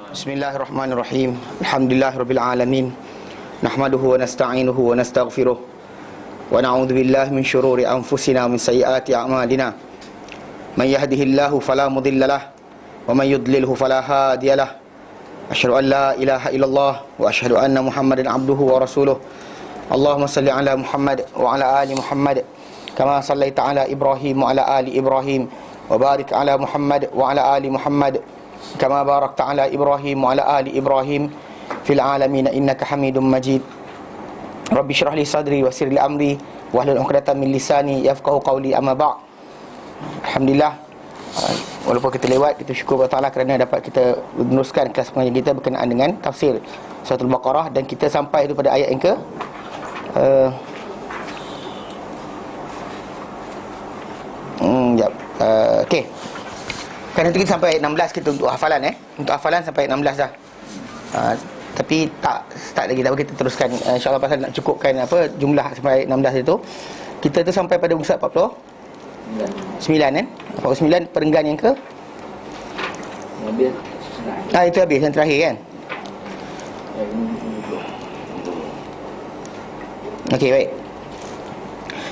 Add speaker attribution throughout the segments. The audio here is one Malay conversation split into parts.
Speaker 1: Bismillahirrahmanirrahim. Alhamdulillahirabbil alamin. Nahmaduhu wa nasta'inuhu wa nastaghfiruh. Wa na'udzu billahi min shururi anfusina wa min sayyiati a'malina. Man yahdihillahu fala mudhillalah wa man yudlilhu fala hadiyalah. Asyhadu an la ilaha illallah wa asyhadu anna Muhammadan abduhu wa rasuluh. Allahumma salli ala Muhammad wa ala ali Muhammad kama sallaita ala Ibrahim wa ala ali Ibrahim wa barik ala Muhammad wa ala ali Muhammad kama barakta ala Ibrahim wa ala ali Ibrahim fil alamin innaka Hamidum Majid. Rabbi shrah li sadri wa yassir li amri wahlul 'uqdatam min lisani yafqahu qawli, amma ba'd. Alhamdulillah, walaupun kita lewat, kita syukur kepada Allah kerana dapat kita meneruskan kelas pengajian kita berkenaan dengan tafsir surah Al-Baqarah, dan kita sampai itu pada ayat yang ke okey. Kan nanti kita sampai ayat 16 kita untuk hafalan Untuk hafalan sampai ayat 16 dah. Tapi tak start lagi, kita teruskan insya-Allah, pasal nak cukupkan jumlah sampai ayat 16 itu. Kita tu sampai pada muka 49 49 perenggan yang ke itu habis yang terakhir kan. Okey, baik.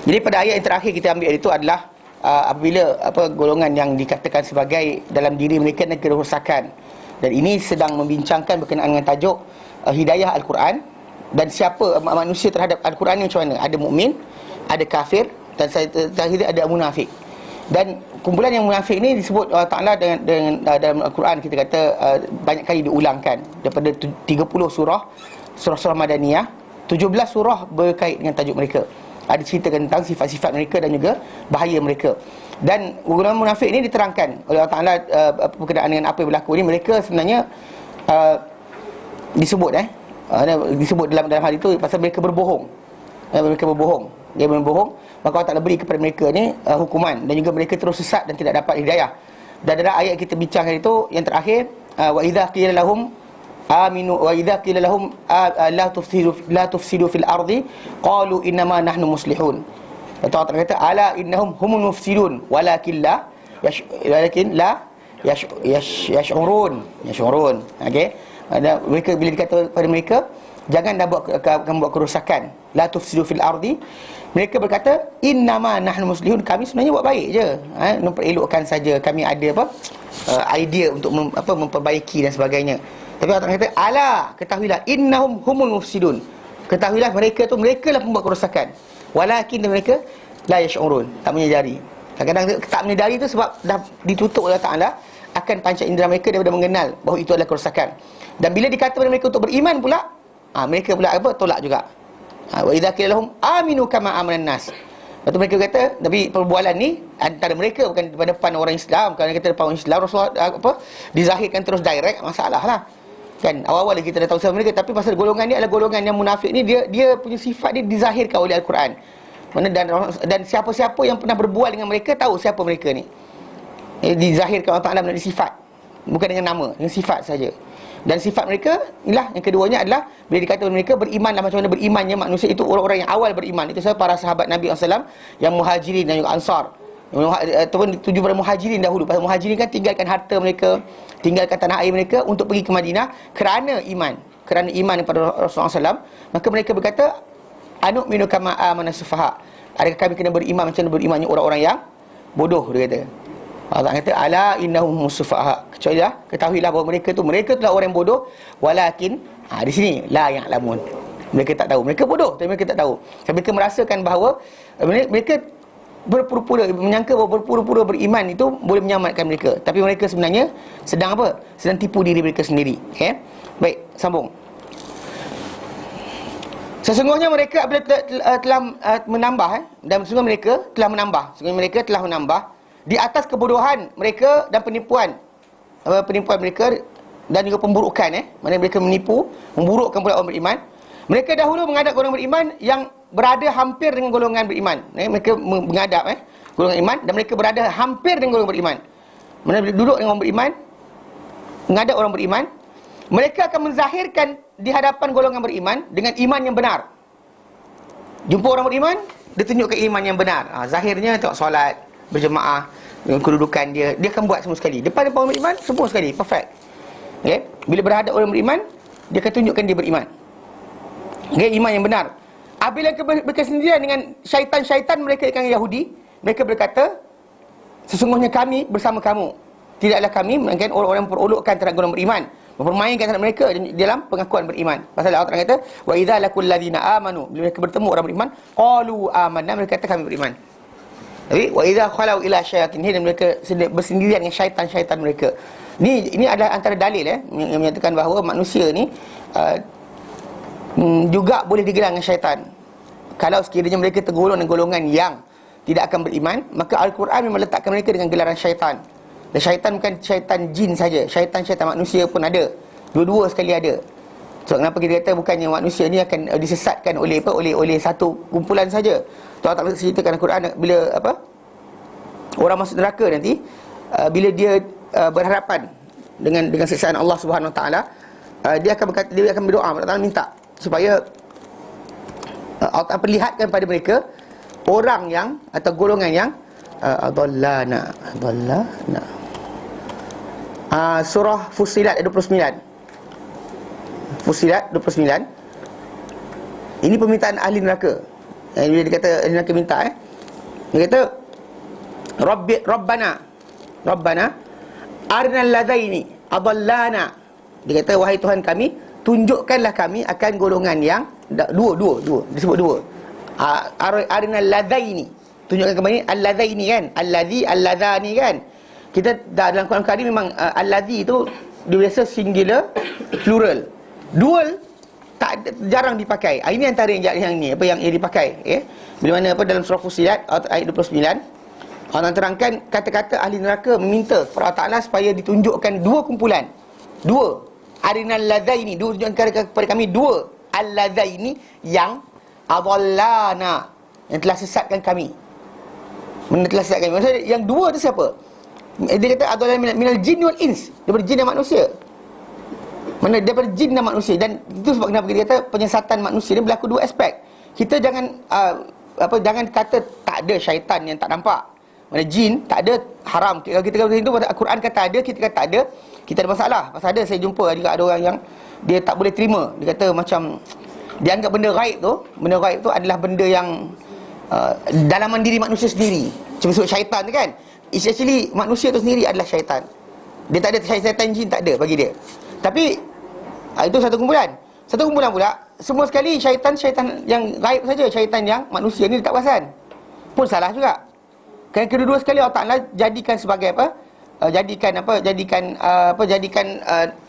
Speaker 1: Jadi pada ayat yang terakhir kita ambil itu adalah apabila golongan yang dikatakan sebagai dalam diri mereka ada kerosakan, dan ini sedang membincangkan berkenaan dengan tajuk hidayah Al-Quran dan siapa manusia terhadap Al-Quran ni macam mana. Ada mukmin, ada kafir, dan terakhir ada munafik. Dan kumpulan yang munafik ni disebut Allah Ta'ala dengan dalam Al-Quran, kita kata banyak kali diulangkan. Daripada 30 surah Madaniyah, 17 surah berkait dengan tajuk mereka. Ada ceritakan tentang sifat-sifat mereka dan juga bahaya mereka. Dan golongan munafik ni diterangkan oleh Allah Ta'ala berkenaan dengan apa yang berlaku ni. Mereka sebenarnya disebut dalam hal itu pasal mereka berbohong. Dia berbohong, maka Allah Ta'ala beri kepada mereka ni hukuman, dan juga mereka terus sesat dan tidak dapat hidayah. Dan dalam ayat kita bincangkan itu yang terakhir, wa idza qila lahum aminu wa idza qila lahum la tufsidu fil ardi qalu innama nahnu muslihun. Allah Ta'ala kata ala innahum humul mufsidun walakin la yash'urun. Okey, ada mereka bila dikata pada mereka jangan buat kerosakan, la tufsidu fil ardi, mereka berkata innama nahnu muslihun, kami sebenarnya buat baik je, memperelokkan saja, kami ada idea untuk memperbaiki dan sebagainya. Tapi Allah kata ala, ketahuilah innahum humul mufsidun, ketahuilah mereka lah pembuat kerosakan, walakin mereka la yash'urun, tak menyedari. Kadang-kadang tak menyedari itu sebab dah ditutup oleh Allah Ta'ala akan panca indera mereka daripada mengenal bahawa itu adalah kerosakan. Dan bila dikata kepada mereka untuk beriman pula, mereka pula tolak juga. Wa idza qila lahum aminu kama amanan nas. Lepas tu mereka kata, tapi perbualan ni antara mereka, bukan depan orang Islam. Kalau kita depan orang Islam, Rasulullah dizahirkan terus direct, masalah lah. Kan awal-awal kita dah tahu siapa mereka, tapi pasal golongan ni adalah golongan yang munafik ni, dia punya sifat dia dizahirkan oleh Al-Quran. Mana dan siapa-siapa yang pernah berbual dengan mereka tahu siapa mereka ni. Dizahirkan Allah Ta'ala melalui sifat, bukan dengan nama, dengan sifat saja. Dan sifat mereka inilah yang keduanya adalah bila dikatakan mereka berimanlah, macam mana berimannya manusia itu orang-orang yang awal beriman. Itu sebab para sahabat Nabi SAW yang muhajirin dan juga ansar, ataupun tuju pada muhajirin dahulu. Pasal muhajirin kan tinggalkan harta mereka, tinggalkan tanah air mereka untuk pergi ke Madinah kerana iman kepada Rasulullah SAW. Maka mereka berkata anu'minu kama amana sufaha, adakah kami kena beriman macam mana berimannya orang-orang yang bodoh, dia kata. Allah kata ala innahum musufaha, ketahuilah bahawa mereka itulah orang yang bodoh, walakin di sini la ya'lamun, mereka tak tahu, mereka bodoh tapi mereka tak tahu. Mereka merasakan bahawa mereka menyangka bahawa berpura-pura beriman itu boleh menyelamatkan mereka, tapi mereka sebenarnya sedang tipu diri mereka sendiri. Okay? Baik, sambung. Sesungguhnya mereka telah menambah dan sesungguhnya mereka telah menambah di atas kebodohan mereka dan penipuan mereka dan juga pemburukan, mana mereka menipu, memburukkan pula orang beriman. Mereka dahulu menghadap golongan beriman yang berada hampir dengan golongan beriman. Mereka menghadap golongan iman, dan mereka berada hampir dengan golongan beriman. Mana duduk dengan orang beriman, menghadap orang beriman, mereka akan menzahirkan di hadapan golongan beriman dengan iman yang benar. Jumpa orang beriman, dia tunjukkan iman yang benar. Zahirnya tengok solat berjemaah, kedudukan dia akan buat semua sekali. Depan orang beriman, semua sekali, perfect. Okay? Bila berhadap orang beriman, dia akan tunjukkan dia beriman. Okay? Iman yang benar. Apabila berkesendirian dengan syaitan-syaitan mereka yang Yahudi, mereka berkata, sesungguhnya kami bersama kamu. Tidaklah kami, melainkan orang-orang memperolokkan terhadap orang beriman, mempermainkan terhadap mereka dalam pengakuan beriman. Pasal Allah Ta'ala kata, wa idza laqul ladzina amanu, bila mereka bertemu orang beriman, qalu amanna, mereka kata kami beriman. Tapi wa idza khalau ila syayatinihim, mereka bersendirian dengan syaitan-syaitan mereka. Ini adalah antara dalil yang menyatakan bahawa manusia ni juga boleh digelar dengan syaitan. Kalau sekiranya mereka tergolong dengan golongan yang tidak akan beriman, maka Al-Quran memang letakkan mereka dengan gelaran syaitan. Dan syaitan bukan syaitan jin saja, syaitan-syaitan manusia pun ada. Dua-dua sekali ada. So kenapa kita kata bukannya manusia ni akan disesatkan oleh apa? Oleh satu kumpulan saja. Tu Allah Taala ceritakan Al-Quran bila apa? Orang masuk neraka nanti, bila dia berhadapan dengan siksaan Allah Subhanahu Wa Taala, dia akan berkata, dia akan berdoa, Allah Taala minta supaya Allah Taala perlihatkan pada mereka orang yang atau golongan yang adallana. Surah Fussilat 29. Fussilat 29. Ini permintaan ahli neraka. Bila dia kata ahli neraka minta, dia kata Rabbana arinal ladaini adallana. Dia kata, wahai Tuhan kami, tunjukkanlah kami akan golongan yang dua. Disebut dua. Arinal ladaini. Tunjukkan kami al-ladaini kan. Al-ladani kan. Kita dalam Quran Karim memang al-ladhi itu biasa singular, plural. Dual jarang dipakai. Ini antara yang ni apa yang dipakai, Bila mana dalam surah Fussilat ayat 29, Allah terangkan kata-kata ahli neraka meminta kepada Allah Ta'ala supaya ditunjukkan dua kumpulan. Dua. Arinal ladaini, tunjukkan kepada kami dua al-ladaini yang adallana, yang telah sesatkan kami. Maksudnya yang dua tu siapa? Dia kata adallana minal jin wal ins, daripada jin dan manusia. Mana daripada jin dan manusia. Dan itu sebab kenapa kita kata penyesatan manusia ni berlaku dua aspek. Kita jangan jangan kata tak ada syaitan yang tak nampak. Mana jin tak ada, haram. Kalau kita kata itu, Al-Quran kata ada, kita kata tak ada, kita ada masalah. Pasal ada, saya jumpa juga ada orang yang dia tak boleh terima. Dia kata macam dia anggap benda gaib tu adalah benda yang dalaman diri manusia sendiri. Cuma sebut syaitan tu kan, it's actually manusia tu sendiri adalah syaitan. Dia tak ada syaitan jin, tak ada bagi dia. Tapi itu satu kumpulan. Satu kumpulan pula, semua sekali syaitan yang gaib saja, syaitan yang manusia ni tak perasan, pun salah juga. Kerana kedua-dua sekali Allah Ta'ala jadikan sebagai apa? Jadikan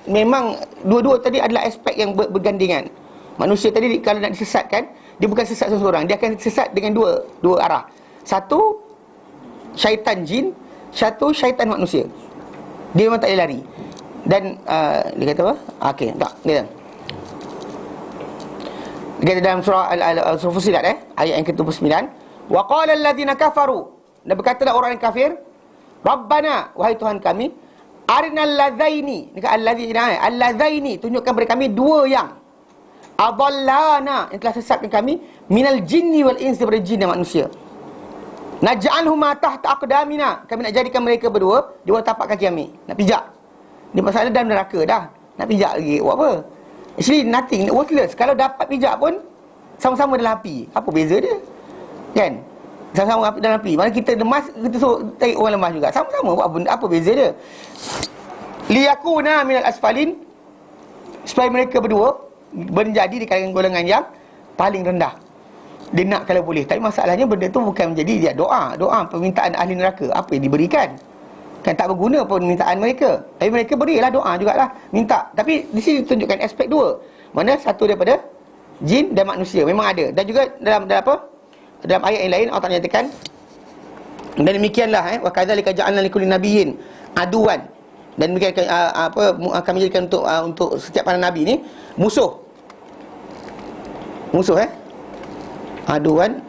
Speaker 1: memang dua-dua tadi adalah aspek yang bergandingan. Manusia tadi kalau nak disesatkan, dia bukan sesat seseorang, dia akan sesat dengan dua arah. Satu syaitan jin, satu syaitan manusia. Dia memang tak boleh lari. Dan dia kata apa? Okey, tak. Dia kata dalam surah Surah Fussilat ayat yang ke-29, wa qala alladziina kafaru, dan berkatalah orang yang kafir, Rabbana, wahai Tuhan kami, arinal ladzaini, dekat al-ladzaini, tunjukkan kepada kami dua yang adallana, yang telah sesatkan kami, minal jinni wal ins, daripada jin dan manusia. Naj'alhuma tahta aqdamina, kami nak jadikan mereka berdua di bawah tapak kaki kami, nak pijak. Dia masalah dalam neraka dah, nak pijak lagi, buat apa? Actually nothing, worthless. Kalau dapat pijak pun sama-sama dalam api. Apa beza dia? Kan? Sama-sama dalam api. Mana kita lemas, kita suruh tarik orang lemas juga. Sama-sama, apa beza dia? Liyakuna minal asfalin, supaya mereka berdua menjadi di kalangan golongan yang paling rendah. Dia nak kalau boleh. Tapi masalahnya benda tu bukan menjadi dia doa permintaan ahli neraka. Apa yang diberikan? Kan tak berguna pun permintaan mereka. Tapi mereka berilah doa jugalah, minta. Tapi di sini tunjukkan aspek dua. Mana satu daripada jin dan manusia memang ada. Dan juga dalam apa? Dalam ayat yang lain Allah Ta'ala nyatakan, dan demikianlah wa kadzalika ja'alna likulli nabiyyin aduwan, dan demikian kami jadikan untuk setiap para nabi ni musuh aduwan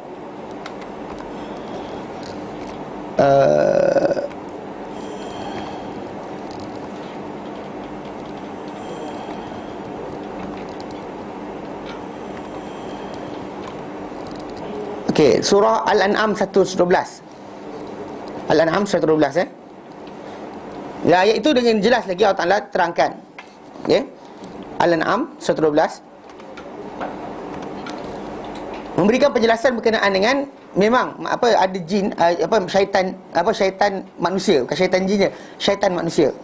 Speaker 1: Okey, surah Al-An'am 112. Al-An'am 112 Ya, ayat itu dengan jelas lagi Allah Ta'ala terangkan. Ya. Al-An'am 112 memberikan penjelasan berkenaan dengan memang ada jin, syaitan manusia, bukan syaitan jin je, syaitan manusia.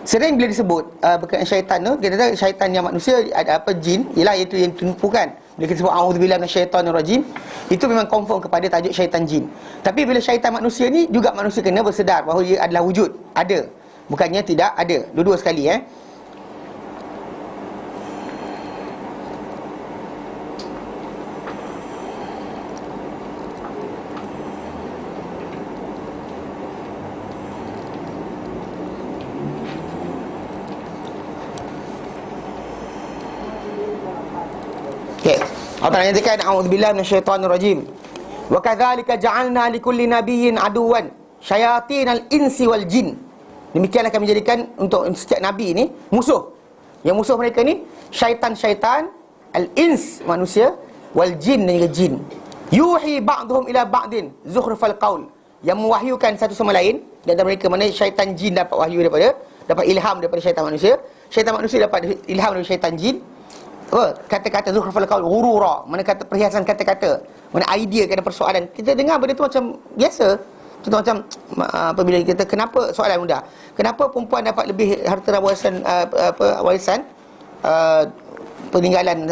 Speaker 1: Sering bila disebut berkenaan syaitan tu, kita kata syaitan yang manusia ada jin, ialah itu yang tumpukan. Bila kita sebut a'udzubillahi minasyaitonir rajim, itu memang confirm kepada tajuk syaitan jin. Tapi bila syaitan manusia ni juga manusia kena bersedar bahawa ia adalah wujud, ada. Bukannya tidak ada. Dua-dua sekali Allah Ta'ala nyatakan a'udzubillahi minasyaitonir rajim. Wa kadzalika ja'alna likulli nabiyyin aduwan syayatinal insi wal jin. Demikianlah kami jadikan untuk setiap nabi ini musuh. Yang musuh mereka ni syaitan-syaitan, al-ins manusia, wal jin dan juga jin. Yuhi ba'dhum ila ba'din zukhrufal qaul. Yang mewahyukan satu sama lain. Dan mereka mana syaitan jin dapat wahyu dapat ilham daripada syaitan manusia. Syaitan manusia dapat ilham daripada syaitan jin. Kata-kata zukhrufal qaul ghurura, mana kata perhiasan kata-kata, mana idea kata persoalan. Kita dengar benda tu macam biasa. Contoh macam apabila kita kenapa soalan mudah. Kenapa perempuan dapat lebih harta warisan warisan peninggalan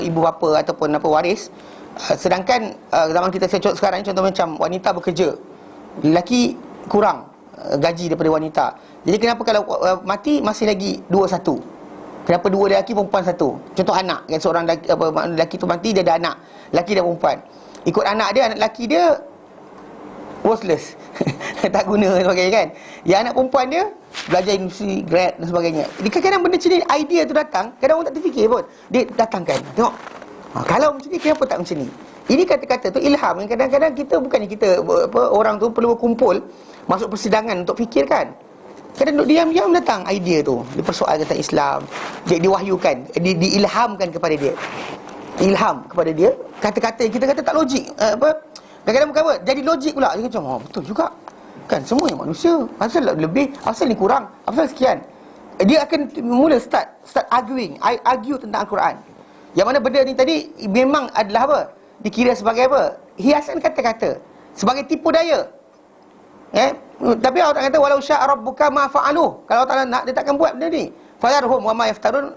Speaker 1: ibu bapa ataupun waris, sedangkan zaman kita sekarang contoh macam wanita bekerja, lelaki kurang gaji daripada wanita. Jadi kenapa kalau mati masih lagi 2-1? Kenapa 2 lelaki perempuan 1? Contoh anak, kan seorang lelaki tu mati, dia ada anak lelaki dan perempuan. Ikut anak dia, anak lelaki dia worthless tak guna dan sebagainya kan. Yang anak perempuan dia belajar industri, grad dan sebagainya. Jadi kadang-kadang benda macam ni, idea tu datang, kadang orang tak terfikir pun, dia datangkan. Tengok, kalau macam ni kenapa tak macam ni. Ini kata-kata tu ilham. Kadang-kadang kita bukannya kita orang tu perlu berkumpul masuk persidangan untuk fikirkan. Kadang duduk diam-diam datang idea tu, dipersoalkan tentang Islam, dia diwahyukan, diilhamkan kepada dia. Ilham kepada dia kata-kata yang kita kata tak logik, kadang-kadang bukan jadi logik pula. Dia macam betul juga kan, semuanya manusia, asal lebih, asal ni kurang, asal sekian. Dia akan mula start argue tentang Al-Quran. Yang mana benda ni tadi memang adalah dikira sebagai hiasan kata-kata, sebagai tipu daya. Tapi Allah Ta'ala kata walau syaa rabbuka ma fa'aluh. Kalau Allah Ta'ala nak, dia takkan buat benda ni. Fadharhum wa ma yaftarun,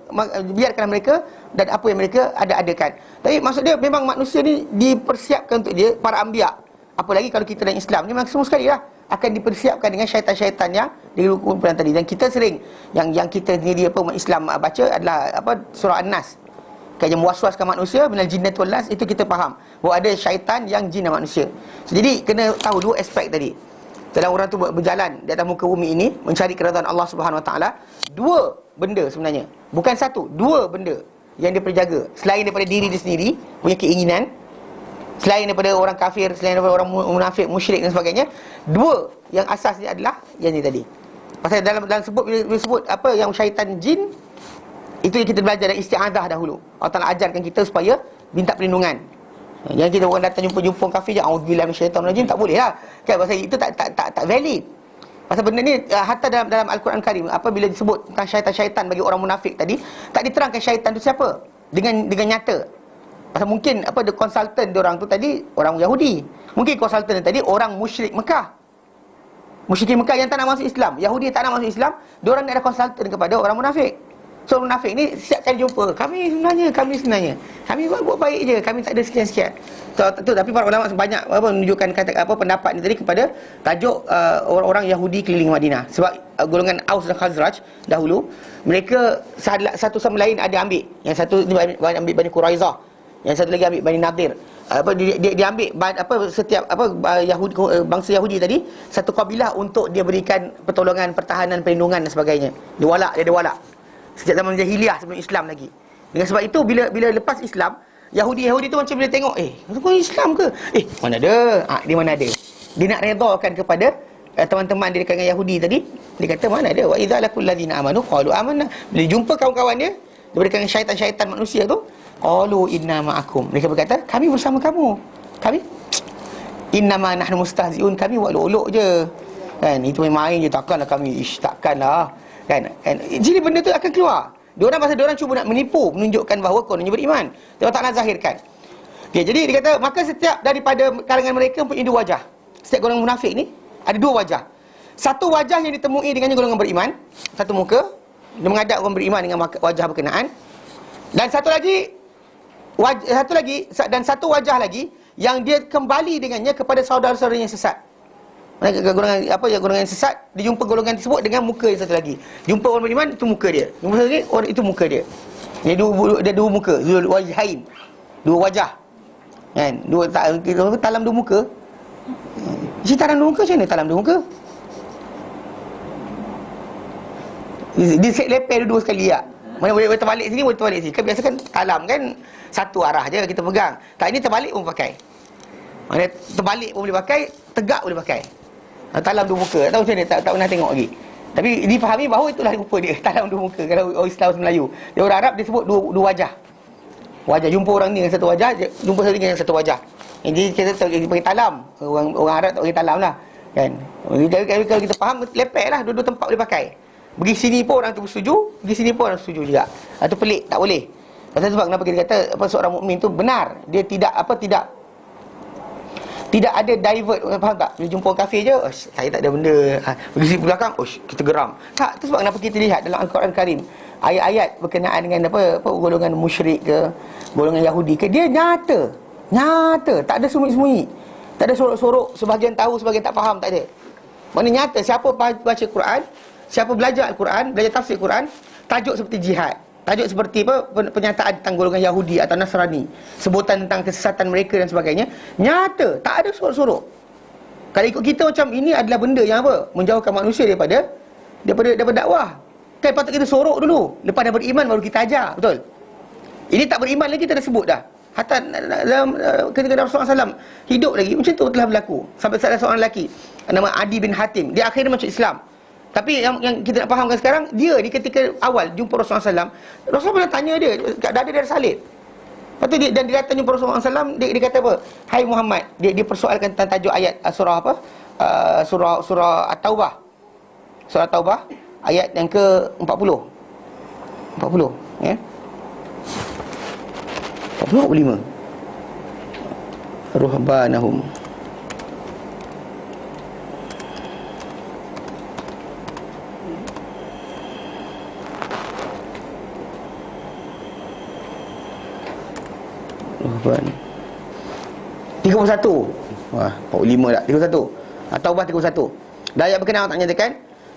Speaker 1: biarkan mereka dan apa yang mereka ada-adakan. Tapi maksud dia memang manusia ni dipersiapkan untuk dia, para anbiya. Apalagi kalau kita dalam Islam ni memang semua sekali lah akan dipersiapkan dengan syaitan-syaitan yang dikumpulan tadi. Dan kita sering yang kita sendiri umat Islam baca adalah surah An-Nas. Yang mewas-waskan manusia minal jinnati wal nas, itu kita faham bahawa ada syaitan yang jin dan manusia. Jadi kena tahu dua aspek tadi. Dalam orang tu berjalan di atas muka bumi ini mencari keridhaan Allah Subhanahu Wa Taala, dua benda sebenarnya, bukan satu, dua benda yang dia perjaga. Selain daripada diri dia sendiri punya keinginan, selain daripada orang kafir, selain daripada orang munafik, musyrik dan sebagainya, dua yang asas dia adalah yang ni tadi. Pasal dalam sebut bila sebut yang syaitan jin, itu yang kita belajar dari isti'adzah dahulu. Allah Taala ajarkan kita supaya minta perlindungan. Yang kita orang datang jumpa kafir je, a'udzubillahi minasyaitonir rajim, tak boleh lah kan, pasal itu tak valid. Pasal benda ni hatta dalam Al-Quran Karim, bila disebut tentang syaitan-syaitan bagi orang munafik tadi, tak diterangkan syaitan tu siapa dengan nyata. Pasal mungkin the konsultan diorang tu tadi orang Yahudi, mungkin konsultan tadi orang musyrik Mekah, musyrik Mekah yang tak nak masuk Islam, Yahudi yang tak nak masuk Islam, diorang ni ada konsultan kepada orang munafik. So munafik ni setiap kali jumpa, kami sebenarnya kami buat baik je, kami tak ada sekian-sekian. Tapi para ulama banyak menunjukkan pendapat ni tadi kepada tajuk orang-orang Yahudi keliling Madinah. Sebab golongan Aus dan Khazraj dahulu, mereka satu sama lain ada ambil. Yang satu ambil Bani Quraizah, yang satu lagi ambil Bani Nadir. Dia ambil setiap Yahudi, bangsa Yahudi tadi, satu kabilah untuk dia berikan pertolongan, pertahanan, perlindungan dan sebagainya. Dia ada walak. Sejak zaman jahiliah sebelum Islam lagi. Dengan sebab itu bila lepas Islam, Yahudi tu macam bila tengok, kau Islam ke? Mana ada? Dia mana ada? Dia nak redakan kepada teman-teman dia kalangan Yahudi tadi. Dia kata mana ada? Wa idza laqul ladzina amanu qalu amanna. Bila jumpa kawan-kawan dia daripada kalangan syaitan-syaitan manusia tu, qalu inna ma'akum. Mereka berkata, kami bersama kamu. Kami innama nahnu mustahzi'un, kami buat olok-olok je. Kan, itu main je, takkanlah kami takkanlah. Kan? Jadi benda tu akan keluar. Diorang pasal diorang cuba nak menipu, menunjukkan bahawa kononnya beriman. Allah Ta'ala zahirkan. Okay, jadi dia kata, maka setiap daripada kalangan mereka mempunyai dua wajah. Setiap golongan munafik ni ada dua wajah. Satu wajah yang ditemui dengannya golongan beriman, satu muka, dia menghadap orang beriman dengan wajah berkenaan. Dan satu lagi satu wajah lagi yang dia kembali dengannya kepada saudara-saudara yang sesat. Golongan golongan yang sesat, dia jumpa golongan tersebut dengan muka yang satu lagi. Jumpa orang beriman, itu muka dia. Jumpa satu lagi, orang itu muka dia. Dia dua muka, zul wajhain. Dua wajah. Kan? Talam dua muka. Talam dua muka macam mana talam dua muka? Dia set lepeh dua sekali tak? Mana boleh terbalik sini, boleh terbalik sini. Kan biasa kan talam kan satu arah je kita pegang. Tak, ini terbalik pun pakai. Mana terbalik pun boleh pakai, tegak boleh pakai. Talam dua muka. Tak tahu macam mana, tak pernah tengok lagi. Tapi difahami bahawa itulah rupa dia, talam dua muka. Kalau orang Islam Melayu, dia orang Arab dia sebut dua wajah. Wajah, jumpa orang ni dengan satu wajah, jumpa satu dengan satu wajah. Jadi kita panggil talam. Orang Arab tak panggil talam lah. Kan? Jadi kalau kita faham, lepek lah, dua-dua tempat boleh pakai. Pergi sini pun orang tu bersetuju, pergi sini pun orang setuju juga. Itu pelik, tak boleh. Pasal sebab kenapa kita kata seorang mukmin tu benar, dia tidak tidak ada divert, faham tak? Bila jumpa orang kafir je, saya tak ada benda. Pergi sini belakang, kita geram. Tak, itu sebab kenapa kita lihat dalam Al-Quran Karim ayat-ayat berkenaan dengan golongan musyrik ke, golongan Yahudi ke, dia nyata, tak ada sembunyi-sembunyi. Tak ada sorok-sorok, sebahagian tahu, sebahagian tak faham, tak ada. Maknanya nyata, siapa baca Quran, siapa belajar Al-Quran, belajar tafsir Quran, tajuk seperti jihad, tajuk seperti pernyataan tentang golongan Yahudi atau Nasrani, sebutan tentang kesesatan mereka dan sebagainya, nyata, tak ada sorok-sorok. Kalau ikut kita macam ini adalah benda yang menjauhkan manusia daripada dakwah. Kan patut kita sorok dulu, lepas dah beriman baru kita ajar, betul? Ini tak beriman lagi kita dah sebut dah. Hatta dalam ketika Rasulullah SAW hidup lagi, macam tu telah berlaku. Sampai ada seorang lelaki nama Adi bin Hatim, dia akhirnya masuk Islam. Tapi yang kita nak fahamkan sekarang, dia di ketika awal jumpa Rasulullah SAW, Rasulullah pernah tanya dia, kat dada dia ada salib. Lepas tu dia datang jumpa Rasulullah SAW, dia kata apa? Hai Muhammad, dia persoalkan tentang tajuk ayat surah apa? Surah At-Taubah. Surah At-Taubah ayat yang ke-40. 40, ya. 45. Ruhbanahum. Ruhban 31. Wah, 45 tak? 31. At-Taubah 31. Dan ayat berkenaan tak nyatakan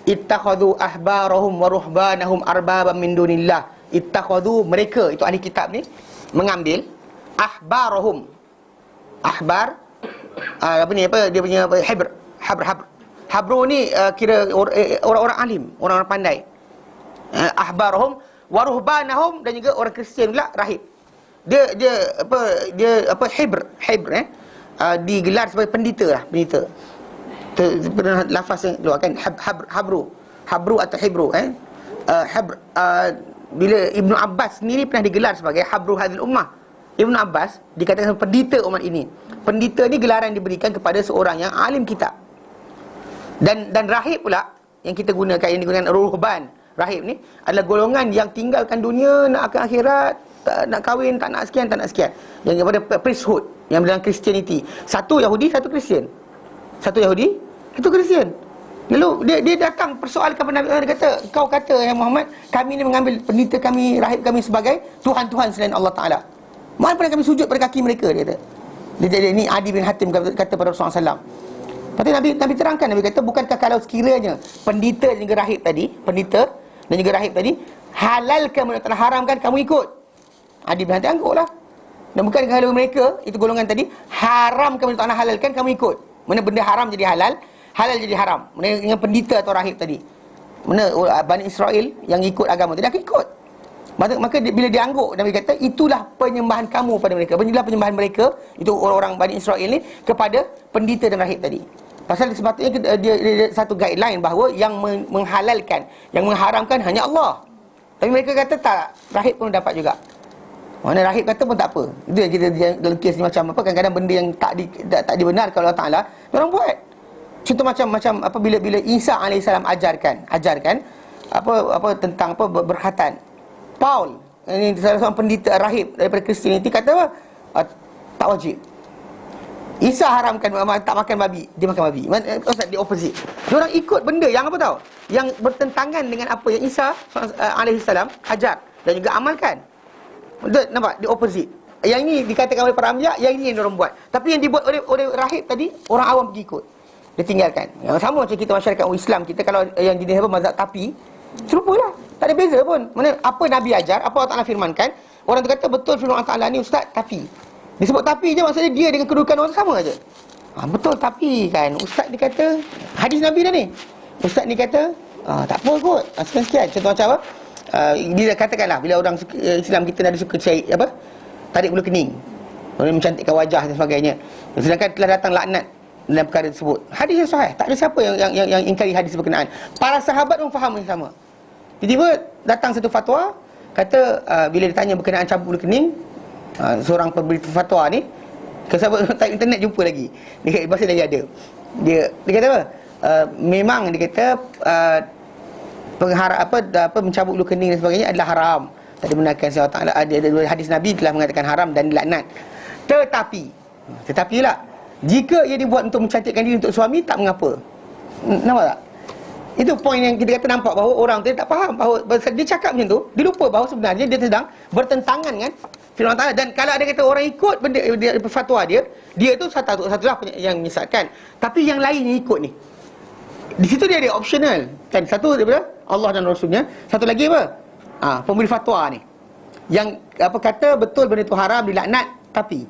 Speaker 1: ittakhadhu ahbarahum wa ruhbanahum arbaban min dunillah. Ittakhadhu, mereka, itu ahli kitab ni, mengambil ahbarahum. Ahbar dia punya habru ni kira orang-orang alim, orang-orang pandai. Ahbarahum wa ruhbanahum, dan juga orang Kristian pula rahib. Dia hibr digelar sebagai pendeta lah, pendeta. Pernah lafaz yang keluar kan, habru atau hibru, bila Ibnu Abbas sendiri pernah digelar sebagai habru hadil ummah. Ibnu Abbas dikatakan pendeta umat ini. Pendeta ni gelaran diberikan kepada seorang yang alim kitab. Dan rahib pula yang kita gunakan, yang digunakan ruhban, rahib ni adalah golongan yang tinggalkan dunia, nak ke akhirat, nak kahwin, tak nak sekian, tak nak sekian. Yang kepada priesthood, yang dalam Christianity. Satu Yahudi, satu Kristian. Satu Yahudi, satu Kristian. Lalu dia datang persoalkan kepada Nabi, dia kata, kau kata ya Muhammad, kami ni mengambil pendeta kami, rahib kami sebagai Tuhan-Tuhan selain Allah Ta'ala. Mana pernah kami sujud pada kaki mereka, dia kata. Dia ni Adi bin Hatim kata pada Rasulullah SAW. Lepas tu Nabi terangkan, Nabi kata, bukankah kalau sekiranya pendeta dan juga rahib tadi, pendeta dan juga rahib tadi halalkan benda telah haramkan, kamu ikut. Adi bin Hatim angguklah. Dan bukankah kalau mereka, itu golongan tadi, haramkan benda telah halalkan, kamu ikut. Mana benda haram jadi halal, halal jadi haram. Mana dengan pendeta atau rahib tadi, mana Bani Israel yang ikut agama tadi akan ikut. Maka bila dia angguk, Nabi kata, itulah penyembahan kamu pada mereka. Itulah penyembahan mereka, itu orang-orang Bani Israel ni, kepada pendeta dan rahib tadi. Pasal sepatutnya dia satu guideline bahawa yang menghalalkan, yang mengharamkan hanya Allah. Tapi mereka kata tak, rahib pun dapat juga. Mana rahib kata pun tak apa. Itu yang kita dalam kes ni macam apa, kadang-kadang benda yang tak dibenarkan oleh Allah Ta'ala, orang buat. Contoh macam apa, bila Isa AS ajarkan apa tentang berkhatan. Paul, ini salah seorang pendeta rahib daripada Kristianiti, kata apa? Tak wajib. Isa haramkan tak makan babi, dia makan babi. Ustaz, dia opposite. Diorang ikut benda yang apa tahu? Yang bertentangan dengan apa yang Isa alaihissalam ajar dan juga amalkan. Betul, nampak? Dia opposite. Yang ini dikatakan oleh para anbiya, yang ini yang diorang buat. Tapi yang dibuat oleh rahib tadi, orang awam pergi ikut. Dia tinggalkan. Yang sama macam kita masyarakat Islam, kita kalau yang jenis apa mazhab tapi, serupalah. Tak ada beza pun. Mana apa Nabi ajar, apa Allah Taala firmankan, orang tu kata betul firman Allah Taala ni ustaz, tapi. Disebut tapi je, maksudnya dia dengan kedudukan orang sama aja. Betul tapi kan. Ustaz dia kata hadis Nabi dah ni. Ustaz ni kata tak apa kot. Sekian-sekian. Contoh macam apa? Dia katakanlah bila orang Islam kita ada suka apa? Tarik bulu kening. Orang mencantikkan wajah dan sebagainya. Sedangkan telah datang laknat dalam perkara tersebut. Hadis yang sahih. Tak ada siapa yang ingkari hadis berkenaan. Para sahabat pun faham yang sama. Tiba-tiba datang satu fatwa, kata bila ditanya berkenaan cabut bulu kening, seorang pemberi fatwa ni, sahabat tak internet jumpa lagi. Dia bahasa lagi ada. Dia kata apa? Memang dia kata mencabut bulu kening dan sebagainya adalah haram. Tak dibenarkan Allah Taala. Ada hadis Nabi telah mengatakan haram dan dilaknat. Tetapi lah, jika ia dibuat untuk mencantikkan diri untuk suami, tak mengapa. Nampak tak? Itu poin yang kita kata, nampak bahawa orang tu tak faham bahawa dia cakap macam tu, dia lupa bahawa sebenarnya dia sedang bertentangan dengan firman Allah. Dan kalau ada kata orang ikut benda dia, fatwa dia tu satulah yang menyesatkan. Tapi yang lain yang ikut ni, di situ dia ada optional kan. Satu daripada Allah dan Rasulnya, satu lagi apa? Pemberi fatwa ni yang apa kata betul benda tu haram, dilaknat, tapi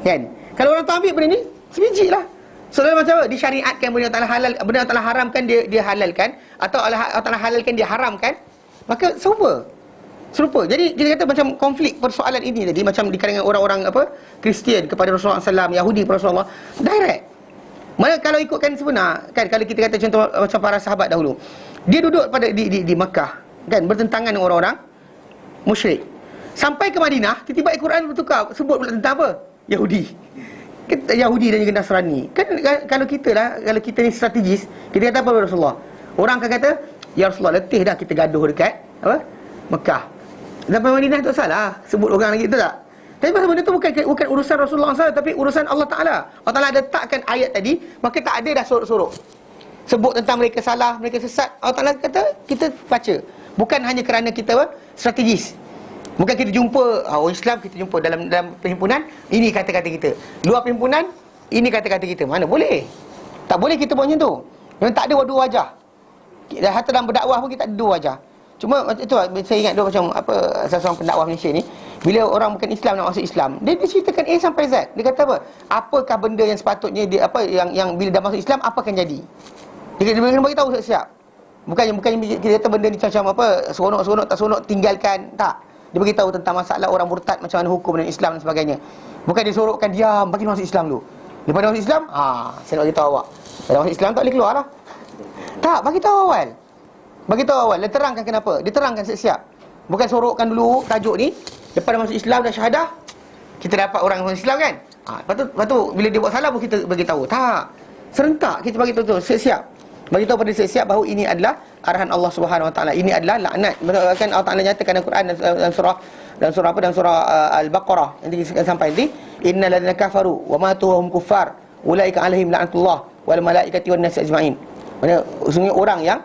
Speaker 1: kan, kalau orang tu ambil benda ni sebiji lah. Soalnya macam apa? Disyariatkan benda yang Allah halal, benda yang Allah haramkan dia halalkan, atau Allah Taala halalkan dia haramkan, maka serupa. Jadi kita kata macam konflik persoalan ini tadi macam di kalangan orang-orang apa Kristian kepada Rasulullah SAW, Yahudi kepada Rasulullah, direct. Mana kalau ikutkan sebenar kan, kalau kita kata contoh macam para sahabat dahulu, dia duduk pada di Makkah kan, bertentangan dengan orang-orang musyrik. Sampai ke Madinah, tiba-tiba Al-Quran bertukar, sebut pula tentang apa? Yahudi dan juga Nasrani. Kan kalau kita ni strategis, kita kata apa kepada Rasulullah? Orang akan kata, ya Rasulullah, letih dah kita gaduh dekat apa? Mekah. Sampai Madinah tak salah sebut orang lagi, betul tak? Tapi pasal benda tu bukan urusan Rasulullah SAW, tapi urusan Allah Ta'ala. Allah Ta'ala letakkan ayat tadi, maka tak ada dah sorok-sorok sebut tentang mereka salah, mereka sesat. Allah Ta'ala kata kita baca. Bukan hanya kerana kita strategis. Bukan kita jumpa orang Islam, kita jumpa dalam perhimpunan, ini kata-kata kita. Luar perhimpunan, ini kata-kata kita. Mana boleh? Tak boleh kita buat macam tu. Memang tak ada dua wajah. Hatta dalam berdakwah pun kita ada dua wajah. Cuma itu saya ingat dulu macam apa, salah seorang pendakwah Malaysia ni, bila orang bukan Islam nak masuk Islam, dia ceritakan A sampai Z. Dia kata apa? Apakah benda yang sepatutnya dia yang bila dah masuk Islam apa akan jadi? Dia kena bagi tahu siap-siap. Bukan kita kata benda ni macam apa, seronok tak seronok tinggalkan, tak. Dia beritahu tentang masalah orang murtad, macam mana hukum dan Islam dan sebagainya. Bukan dia sorokkan diam, bagi masuk Islam dulu. Lepas dia masuk Islam, saya nak beritahu awak, kalau masuk Islam tak boleh keluar lah. Tak, bagi tahu awal. Dia terangkan kenapa. Dia terangkan siap-siap. Bukan sorokkan dulu tajuk ni, lepas dia masuk Islam dah syahadah, kita dapat orang masuk Islam kan. Lepas tu bila dia buat salah pun kita bagi tahu. Tak. Serentak kita bagi tahu siap-siap. Bagi tahu pada siap-siap bahawa ini adalah arahan Allah Subhanahu Wa Taala. Ini adalah laknat. Kan Allah Taala nyatakan dalam Quran dan surah Al-Baqarah nanti kita sampai nanti, innal ladzina kafaru wa matu wa hum kuffar ulaika alaihim la'natullah wal malaikati wan nas ajma'in. Maksudnya sungguh orang yang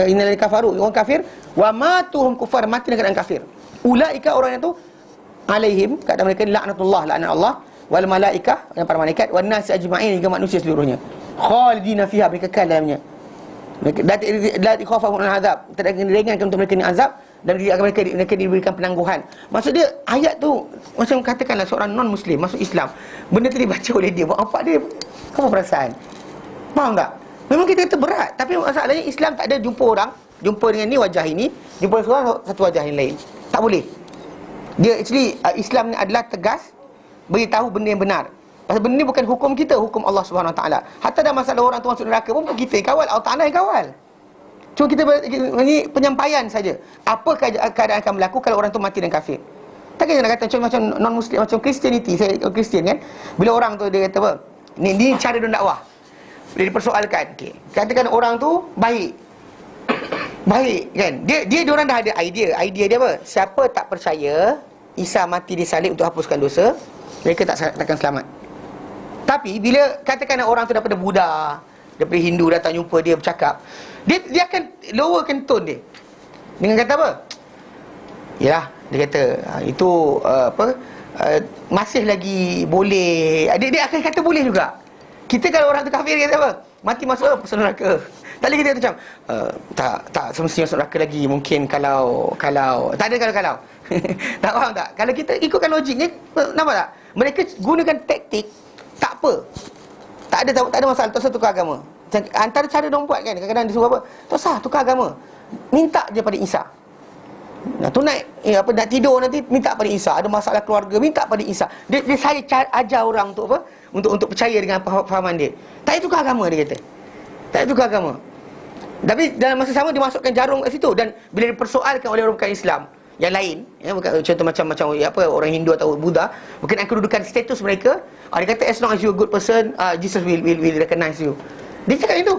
Speaker 1: innal ladzina kafaru, orang kafir, wa matu hum kuffar, mati dalam keadaan kafir. Ulaika orang itu alaihim, kata mereka laknatullah, laknat Allah, wal malaikah, dan para malaikat, wan nas ajma'in, juga manusia seluruhnya. Khalidina fiha, mereka kekal dalamnya. La ikhafahum min azab, tidak akan diringankan untuk mereka ni azab, dan mereka diberikan penangguhan. Maksud dia ayat tu macam katakanlah seorang non muslim masuk Islam, benda tu dibaca oleh dia, buat apa dia, apa perasaan? Faham tak? Memang kita kata berat, tapi masalahnya Islam tak ada jumpa dengan ni wajah ini, jumpa seorang satu wajah yang lain. Tak boleh. Dia actually Islam ni adalah tegas, beritahu benda yang benar. Pasal benda ni bukan hukum kita, hukum Allah Subhanahu Wa Taala. Hatta dalam masalah orang tu masuk neraka pun kita yang kawal, Allah Taala yang kawal. Cuma kita ini penyampaian saja. Apa keadaan akan berlaku kalau orang tu mati dan kafir? Takkan nak kata macam non muslim, macam Christianity, saya Kristian kan. Bila orang tu dia kata apa? Ni cara dia dakwah. Dia dipersoalkan. Okey. Katakan orang tu baik. Baik kan. Dia orang dah ada idea. Idea dia apa? Siapa tak percaya Isa mati disalib untuk hapuskan dosa, mereka takkan selamat. Tapi bila katakan orang tu daripada Buddha, daripada Hindu datang jumpa dia bercakap, dia akan lowerkan tone dia dengan kata apa? Yalah, dia kata itu masih lagi boleh. Dia akan kata boleh juga. Kita kalau orang tu kafir, dia kata apa? Mati masuk neraka. Tak boleh kita kata macam tak semestinya masuk neraka lagi. Mungkin kalau tak ada kalau tak faham tak? Kalau kita ikutkan logik ni, nampak tak? Mereka gunakan taktik. Tak apa, tak ada masalah. Tak usah tukar agama. Antara cara diorang buat kan, kadang-kadang dia suruh apa, tak usah tukar agama, minta je pada Isa. Tu naik nak tidur nanti, minta pada Isa. Ada masalah keluarga, minta pada Isa. Dia saya ajar orang untuk apa? Untuk percaya dengan fahaman dia. Tak payah tukar agama, dia kata. Tak payah tukar agama. Tapi dalam masa sama dia masukkan jarum kat situ. Dan bila dipersoalkan oleh orang bukan Islam yang lain, bukan contoh macam orang Hindu atau Buddha, berkenaan kedudukan status mereka, dia kata as long as you a good person, Jesus will recognize you. Dia cakap itu.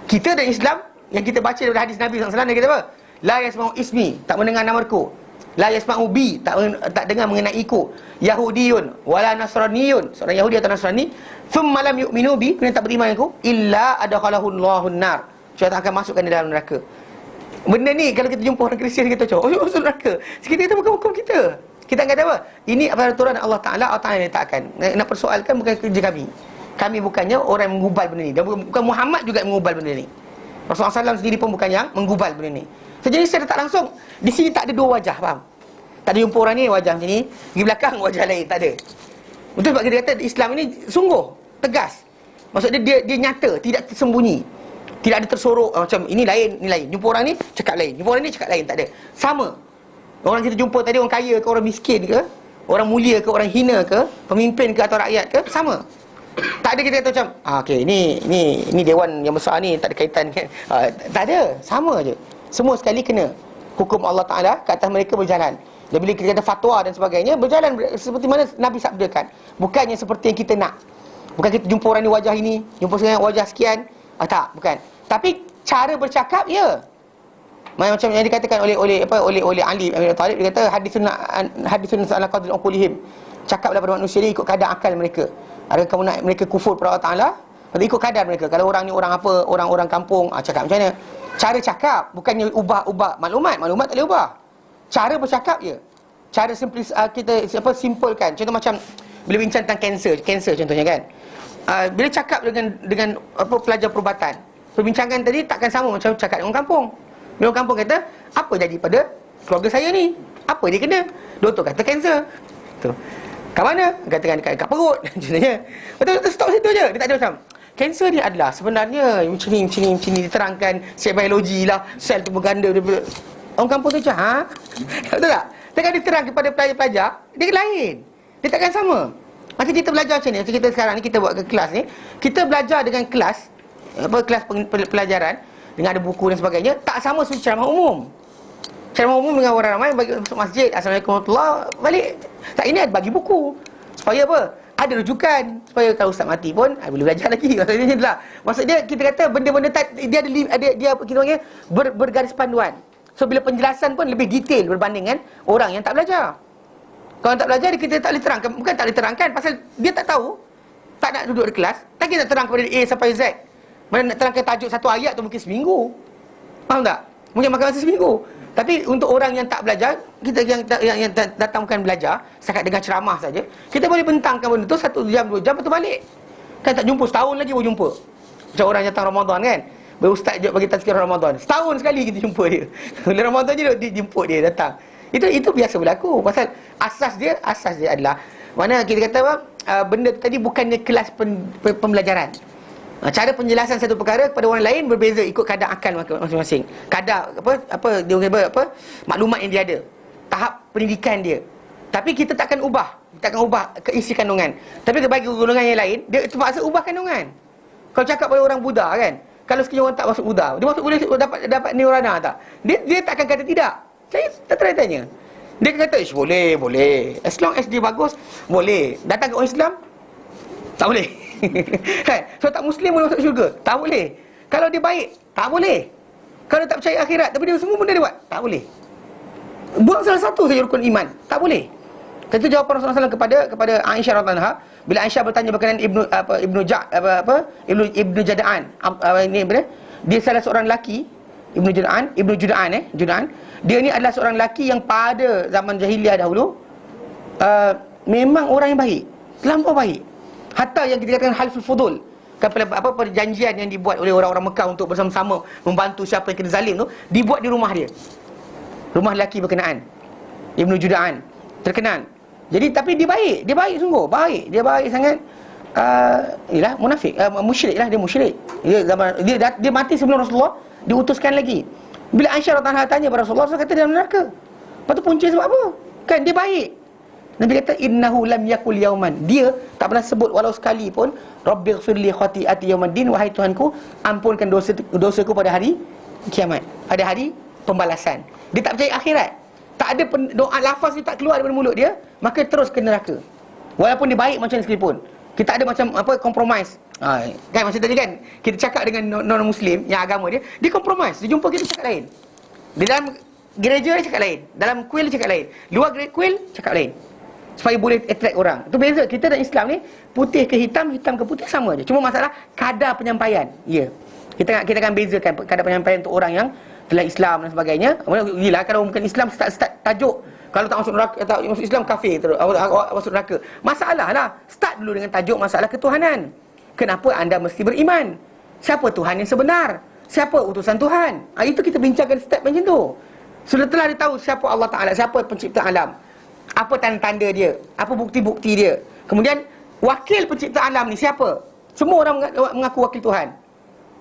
Speaker 1: Kita dan Islam yang kita baca daripada hadis Nabi SAW, dia kata apa? La yasma'u ismi, tak mendengar namaku. La yasma'u bi, tak dengar mengenaiku. Yahudiyun wala nasraniyun, seorang Yahudi atau Nasrani, thumma lam yu'minu bi, kemudian tak beriman aku, illa adkhalahu Allahun nar, dia akan masukkan dia dalam neraka. Benda ni kalau kita jumpa orang Kristian, kita cakap, oh masuk neraka. Kita kata bukan hukum kita. Kita kata apa? Ini peraturan Allah Ta'ala yang letakkan. Nak persoalkan bukan kerja kami. Kami bukannya orang yang menggubal benda ni. Dan bukan Muhammad juga yang menggubal benda ni. Rasulullah SAW sendiri pun bukan yang menggubal benda ni. Jadi secara tak langsung, di sini tak ada dua wajah, faham? Tak ada jumpa orang ni wajah macam ni, di belakang wajah lain, tak ada. Betul sebab kita kata Islam ini sungguh tegas. Maksudnya dia nyata, tidak tersembunyi. Tidak ada tersorok macam ini lain, ni lain. Jumpa orang ni cakap lain, jumpa orang ni cakap lain, tak ada. Sama. Orang kita jumpa tadi, orang kaya ke, orang miskin ke, orang mulia ke, orang hina ke, pemimpin ke atau rakyat ke, sama. Tak ada kita kata macam okey, ni dewan yang besar ni tak ada kaitan kan. Tak ada, sama je. Semua sekali kena hukum Allah Ta'ala ke atas mereka berjalan. Dan bila kita kata fatwa dan sebagainya, berjalan seperti mana Nabi sabdakan. Bukannya seperti yang kita nak. Bukan kita jumpa orang ni wajah ini, jumpa sekarang wajah sekian. Tak, bukan. Tapi cara bercakap, ya. Macam yang dikatakan oleh Ali bin Abi Thalib, dia kata hadithun ala qadri uqulihim. Cakaplah pada manusia ni ikut kadar akal mereka. Adakah kamu nak mereka kufur pada Allah Ta'ala? Ikut kadar mereka. Kalau orang ni orang apa, orang kampung, cakap macam mana? Cara cakap, bukannya ubah maklumat tak boleh ubah. Cara bercakap je. Cara kita simpulkan. Contoh macam bila bincang tentang kanser contohnya kan. Bila cakap dengan pelajar perubatan, perbincangan tadi takkan sama macam cakap dengan orang kampung. Bila orang kampung kata, apa jadi pada keluarga saya ni? Apa dia kena? Doktor kata kanser. Tu. Kat mana? Katakan kat perut contohnya. Betul stop situ je. Dia tak ada macam kanser ni adalah sebenarnya macam ni diterangkan sel biologi lah, sel tu berganda. Orang kampung tu macam betul tak? Tengah diterang kepada pelajar-pelajar, dia lain. Dia takkan sama. Macam kita belajar macam ni, macam kita sekarang ni, kita buat ke kelas ni, kita belajar dengan kelas pelajaran, dengan ada buku dan sebagainya, tak sama seperti ceramah umum. Ceramah umum dengan orang ramai, bagi masuk masjid, Assalamualaikum warahmatullahi wabarakatuh, balik. Tak, ini ada bagi buku. Supaya apa? Ada rujukan. Supaya kalau ustaz mati pun, boleh belajar lagi. Maksudnya itulah. Maksudnya kita kata benda-benda dia kita panggil bergaris panduan. So bila penjelasan pun lebih detail berbanding dengan orang yang tak belajar. Kalau tak belajar, kita tak boleh terangkan. Bukan tak boleh terangkan, pasal dia tak tahu, tak nak duduk di kelas, tak kita nak terang kepada A sampai Z. Mana nak terangkan tajuk satu ayat tu mungkin seminggu. Faham tak? Mungkin makan masa seminggu. Tapi untuk orang yang tak belajar, kita yang datang bukan belajar, setakat dengar ceramah saja, kita boleh bentangkan benda tu 1 jam 2 jam, lepas tu balik. Kan tak jumpa setahun lagi baru jumpa. Macam orang datang Ramadan kan, berustaz je bagi tazkirah Ramadan, setahun sekali kita jumpa dia. Bila Ramadan je dia jemput dia datang. Itu biasa berlaku. Pasal asas dia adalah mana kita kata apa, benda tu tadi bukannya kelas pembelajaran. Cara penjelasan satu perkara kepada orang lain berbeza ikut kadar akal masing-masing. Kadar dia maklumat yang dia ada, tahap pendidikan dia. Tapi kita takkan ubah isi kandungan. Tapi bagi golongan yang lain, dia terpaksa ubah kandungan. Kalau cakap pada orang Buddha kan, kalau sekiranya orang tak masuk Buddha, dia masuk boleh dapat nirvana tak? Dia takkan kata tidak. Saya tak try tanya. Dia kata boleh. As long as dia bagus, boleh. Datang ke orang Islam, tak boleh. Kan? So tak Muslim boleh masuk syurga, tak boleh. Kalau dia baik, tak boleh. Kalau tak percaya akhirat, tapi dia semua benda dia buat, tak boleh. Buang salah satu saja rukun iman, tak boleh. Itu jawapan Rasulullah SAW kepada Aisyah radhiyallahu anha bila Aisyah bertanya berkenaan Ibnu Jada'an. Ini apa dia? Dia salah seorang lelaki, Ibnu Juda'an. Dia ni adalah seorang lelaki yang pada zaman jahiliah dahulu memang orang yang baik, terlampau baik. Hatta yang kita katakan halful fudul, perjanjian yang dibuat oleh orang-orang Mekah untuk bersama-sama membantu siapa yang kena zalim tu, dibuat di rumah dia. Rumah lelaki berkenaan, Ibnu Juda'an, terkenal. Jadi tapi dia baik sungguh, baik. Dia baik sangat. Ialah munafik, musyrik lah, dia musyrik. Dia mati sebelum Rasulullah diutuskan lagi. Bila Aisyah radhiyallahu anha tanya kepada Rasulullah, Rasulullah kata dia dalam neraka. Lepas tu punca sebab apa? Kan dia baik. Nabi kata innahu lam yakul yauman. Dia tak pernah sebut walau sekali pun rabbighfirli khati'ati yaumiddin, wahai Tuhanku, ampunkan dosaku pada hari kiamat, pada hari pembalasan. Dia tak percaya akhirat. Tak ada doa, lafaz ni tak keluar daripada mulut dia, maka terus ke neraka. Walaupun dia baik macam sekalipun. Kita ada macam compromise. Kan macam tadi kan, kita cakap dengan non-muslim yang agama dia compromise. Dia jumpa kita cakap lain. Di dalam gereja dia cakap lain, dalam kuil dia cakap lain, luar kuil cakap lain, supaya boleh attract orang. Itu beza kita dan Islam ni, putih ke hitam, hitam ke putih sama je. Cuma masalah kadar penyampaian. Ya. Kita akan bezakan kadar penyampaian untuk orang yang telah Islam dan sebagainya. Gila kalau bukan Islam start tajuk, kalau tak masuk neraka, tak masuk Islam kafir terus, masuk neraka. Masalah lah, start dulu dengan tajuk masalah ketuhanan. Kenapa anda mesti beriman? Siapa Tuhan yang sebenar? Siapa utusan Tuhan? Itu kita bincangkan step macam tu. Sudah telah dia tahu siapa Allah Ta'ala, siapa pencipta alam, apa tanda-tanda dia, apa bukti-bukti dia. Kemudian wakil pencipta alam ni siapa? Semua orang mengaku wakil Tuhan.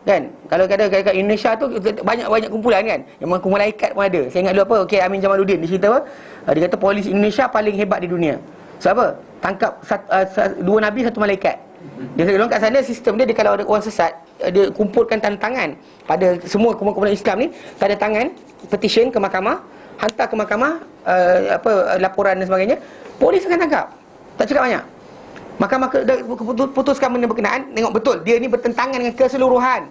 Speaker 1: Kan? Kalau kat Indonesia tu banyak kumpulan kan, yang mengaku malaikat pun ada. Saya ingat dulu apa, Okey Amin Jamaluddin dia cerita apa? Dia kata polis Indonesia paling hebat di dunia. Sebab apa? Tangkap dua nabi, satu malaikat. Dia kata kat sana sistem dia kalau ada orang sesat, dia kumpulkan tanda tangan pada semua kumpulan Islam ni, tanda tangan petition ke mahkamah, hantar ke mahkamah laporan dan sebagainya, polis akan tangkap. Tak cakap banyak. Mahkamah putuskan benda berkenaan, tengok betul dia ni bertentangan dengan keseluruhan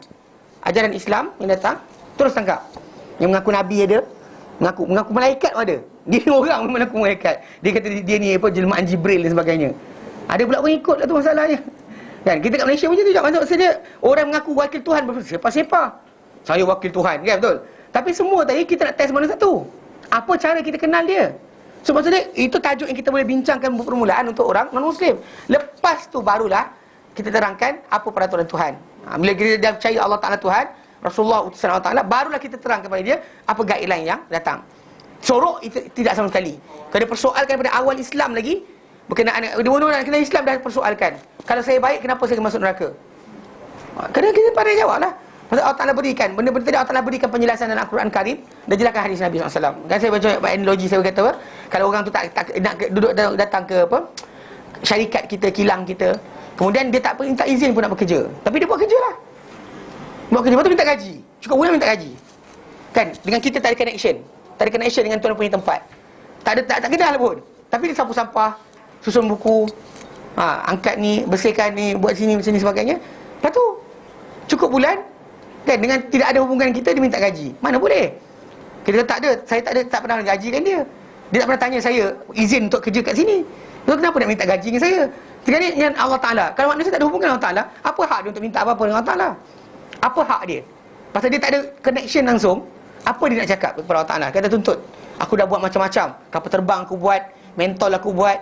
Speaker 1: ajaran Islam yang datang, terus tangkap. Yang mengaku nabi ada, mengaku malaikat pun ada. Dia orang mengaku malaikat. Dia kata dia ni jelmaan Jibril dan sebagainya. Ada pula pengikut lah tu masalahnya. Kan kita kat Malaysia macam tu juga. Maksudnya orang mengaku wakil Tuhan, siapa-siapa saya wakil Tuhan, kan betul? Tapi semua tadi kita nak test mana satu. Apa cara kita kenal dia? So maksudnya itu tajuk yang kita boleh bincangkan permulaan untuk orang non-Muslim. Lepas tu barulah kita terangkan apa peraturan Tuhan. Bila kita dah percaya Allah Ta'ala Tuhan, Rasulullah utusan Allah Ta'ala, barulah kita terang kepada dia apa guideline yang datang. Sorok itu tidak sama sekali. Kalau dia persoalkan pada awal Islam lagi, berkenaan dia kena Islam dah persoalkan. Kalau saya baik, kenapa saya masuk neraka? Kena kita pandai jawab lah. Pasal Allah Ta'ala berikan benda-benda tadi, Allah Ta'ala berikan penjelasan dalam Al-Quran Karim dan jelaskan hadis Nabi SAW. Kan saya baca analogi, saya kata apa, kalau orang tu tak nak duduk datang ke syarikat kita, kilang kita, kemudian dia tak minta izin pun nak bekerja, tapi dia buat kerja lah. Buat kerja, lepas tu minta gaji, cukup bulan minta gaji. Kan, dengan kita tak ada connection dengan tuan punya tempat. Tak kenal pun, tapi dia sapu sampah, susun buku, angkat ni, bersihkan ni, buat sini sebagainya. Lepas tu cukup bulan, kan, dengan tidak ada hubungan kita, dia minta gaji. Mana boleh? Kita tak ada, saya tak pernah gajikan dia. Dia tak pernah tanya saya izin untuk kerja kat sini. Lalu kenapa nak minta gaji dengan saya? Sekali dengan Allah Ta'ala. Kalau manusia tak ada hubungan dengan Allah Ta'ala, apa hak dia untuk minta apa-apa dengan Allah Ta'ala? Apa hak dia? Pasal dia tak ada connection langsung, apa dia nak cakap kepada Allah Ta'ala? Kata tuntut, aku dah buat macam-macam, kapal terbang aku buat, mentol aku buat,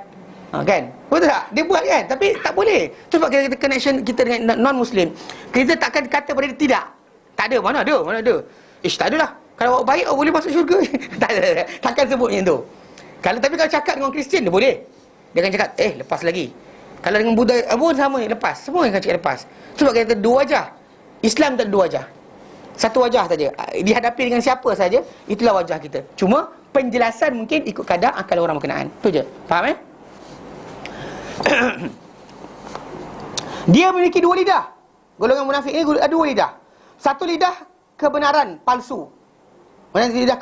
Speaker 1: kan? Betul tak? Dia buat kan? Tapi tak boleh. Itu sebab kita connection kita dengan non-Muslim, kita takkan kata pada dia tidak. Tak ada, mana ada. Tak adalah. Kalau awak baik, awak boleh masuk syurga. Tak ada. Takkan sebut macam tu. Tapi kalau cakap dengan Kristian, dia boleh. Dia akan cakap, lepas lagi. Kalau dengan Buddha pun sama, lepas. Semua akan cakap lepas. Sebab kita kata dua wajah. Islam tak ada dua wajah. Satu wajah saja. Dihadapi dengan siapa saja, itulah wajah kita. Cuma penjelasan mungkin ikut kadar akal orang berkenaan. Itu je. Faham Dia memiliki dua lidah. Golongan munafik ini ada dua lidah. Satu lidah kebenaran palsu. Mana lidah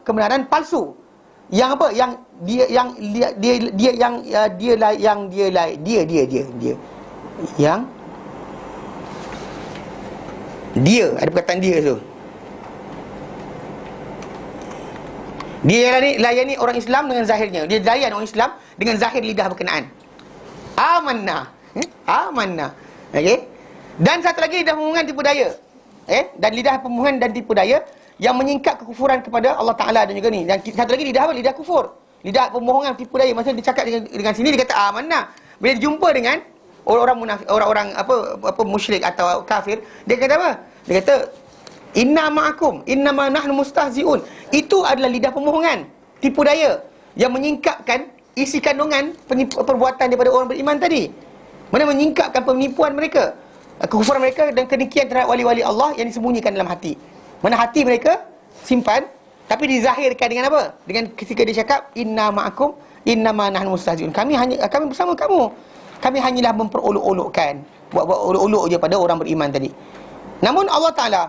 Speaker 1: kebenaran palsu. Yang apa? Yang dia ada perkataan dia tu. Dia layani orang Islam dengan zahirnya. Dia layan orang Islam dengan zahir lidah berkenaan. Amanna. Amanna. Okey. Dan satu lagi lidah pembohongan tipu daya. Dan lidah pembohongan dan tipu daya yang menyingkap kekufuran kepada Allah Ta'ala dan juga ni. Dan satu lagi lidah apa? Lidah kufur. Lidah pembohongan, tipu daya. Maksudnya dia cakap dengan sini, dia kata amanna. Bila dia jumpa dengan orang-orang munafik, orang-orang apa musyrik atau kafir, dia kata apa? Dia kata inna ma'akum, innama nahnu mustahzi'un. Itu adalah lidah pembohongan, tipu daya yang menyingkapkan isi kandungan perbuatan daripada orang beriman tadi. Mana menyingkapkan penipuan mereka, kekufuran mereka dan kedengkian terhadap wali-wali Allah yang disembunyikan dalam hati. Mana hati mereka simpan, tapi dizahirkan dengan apa? Dengan ketika dia cakap inna ma'akum, innama nahnu mustahzi'un. Kami bersama kamu. Kami hanyalah memperolok-olokkan, buat olok-olok je pada orang beriman tadi. Namun Allah Ta'ala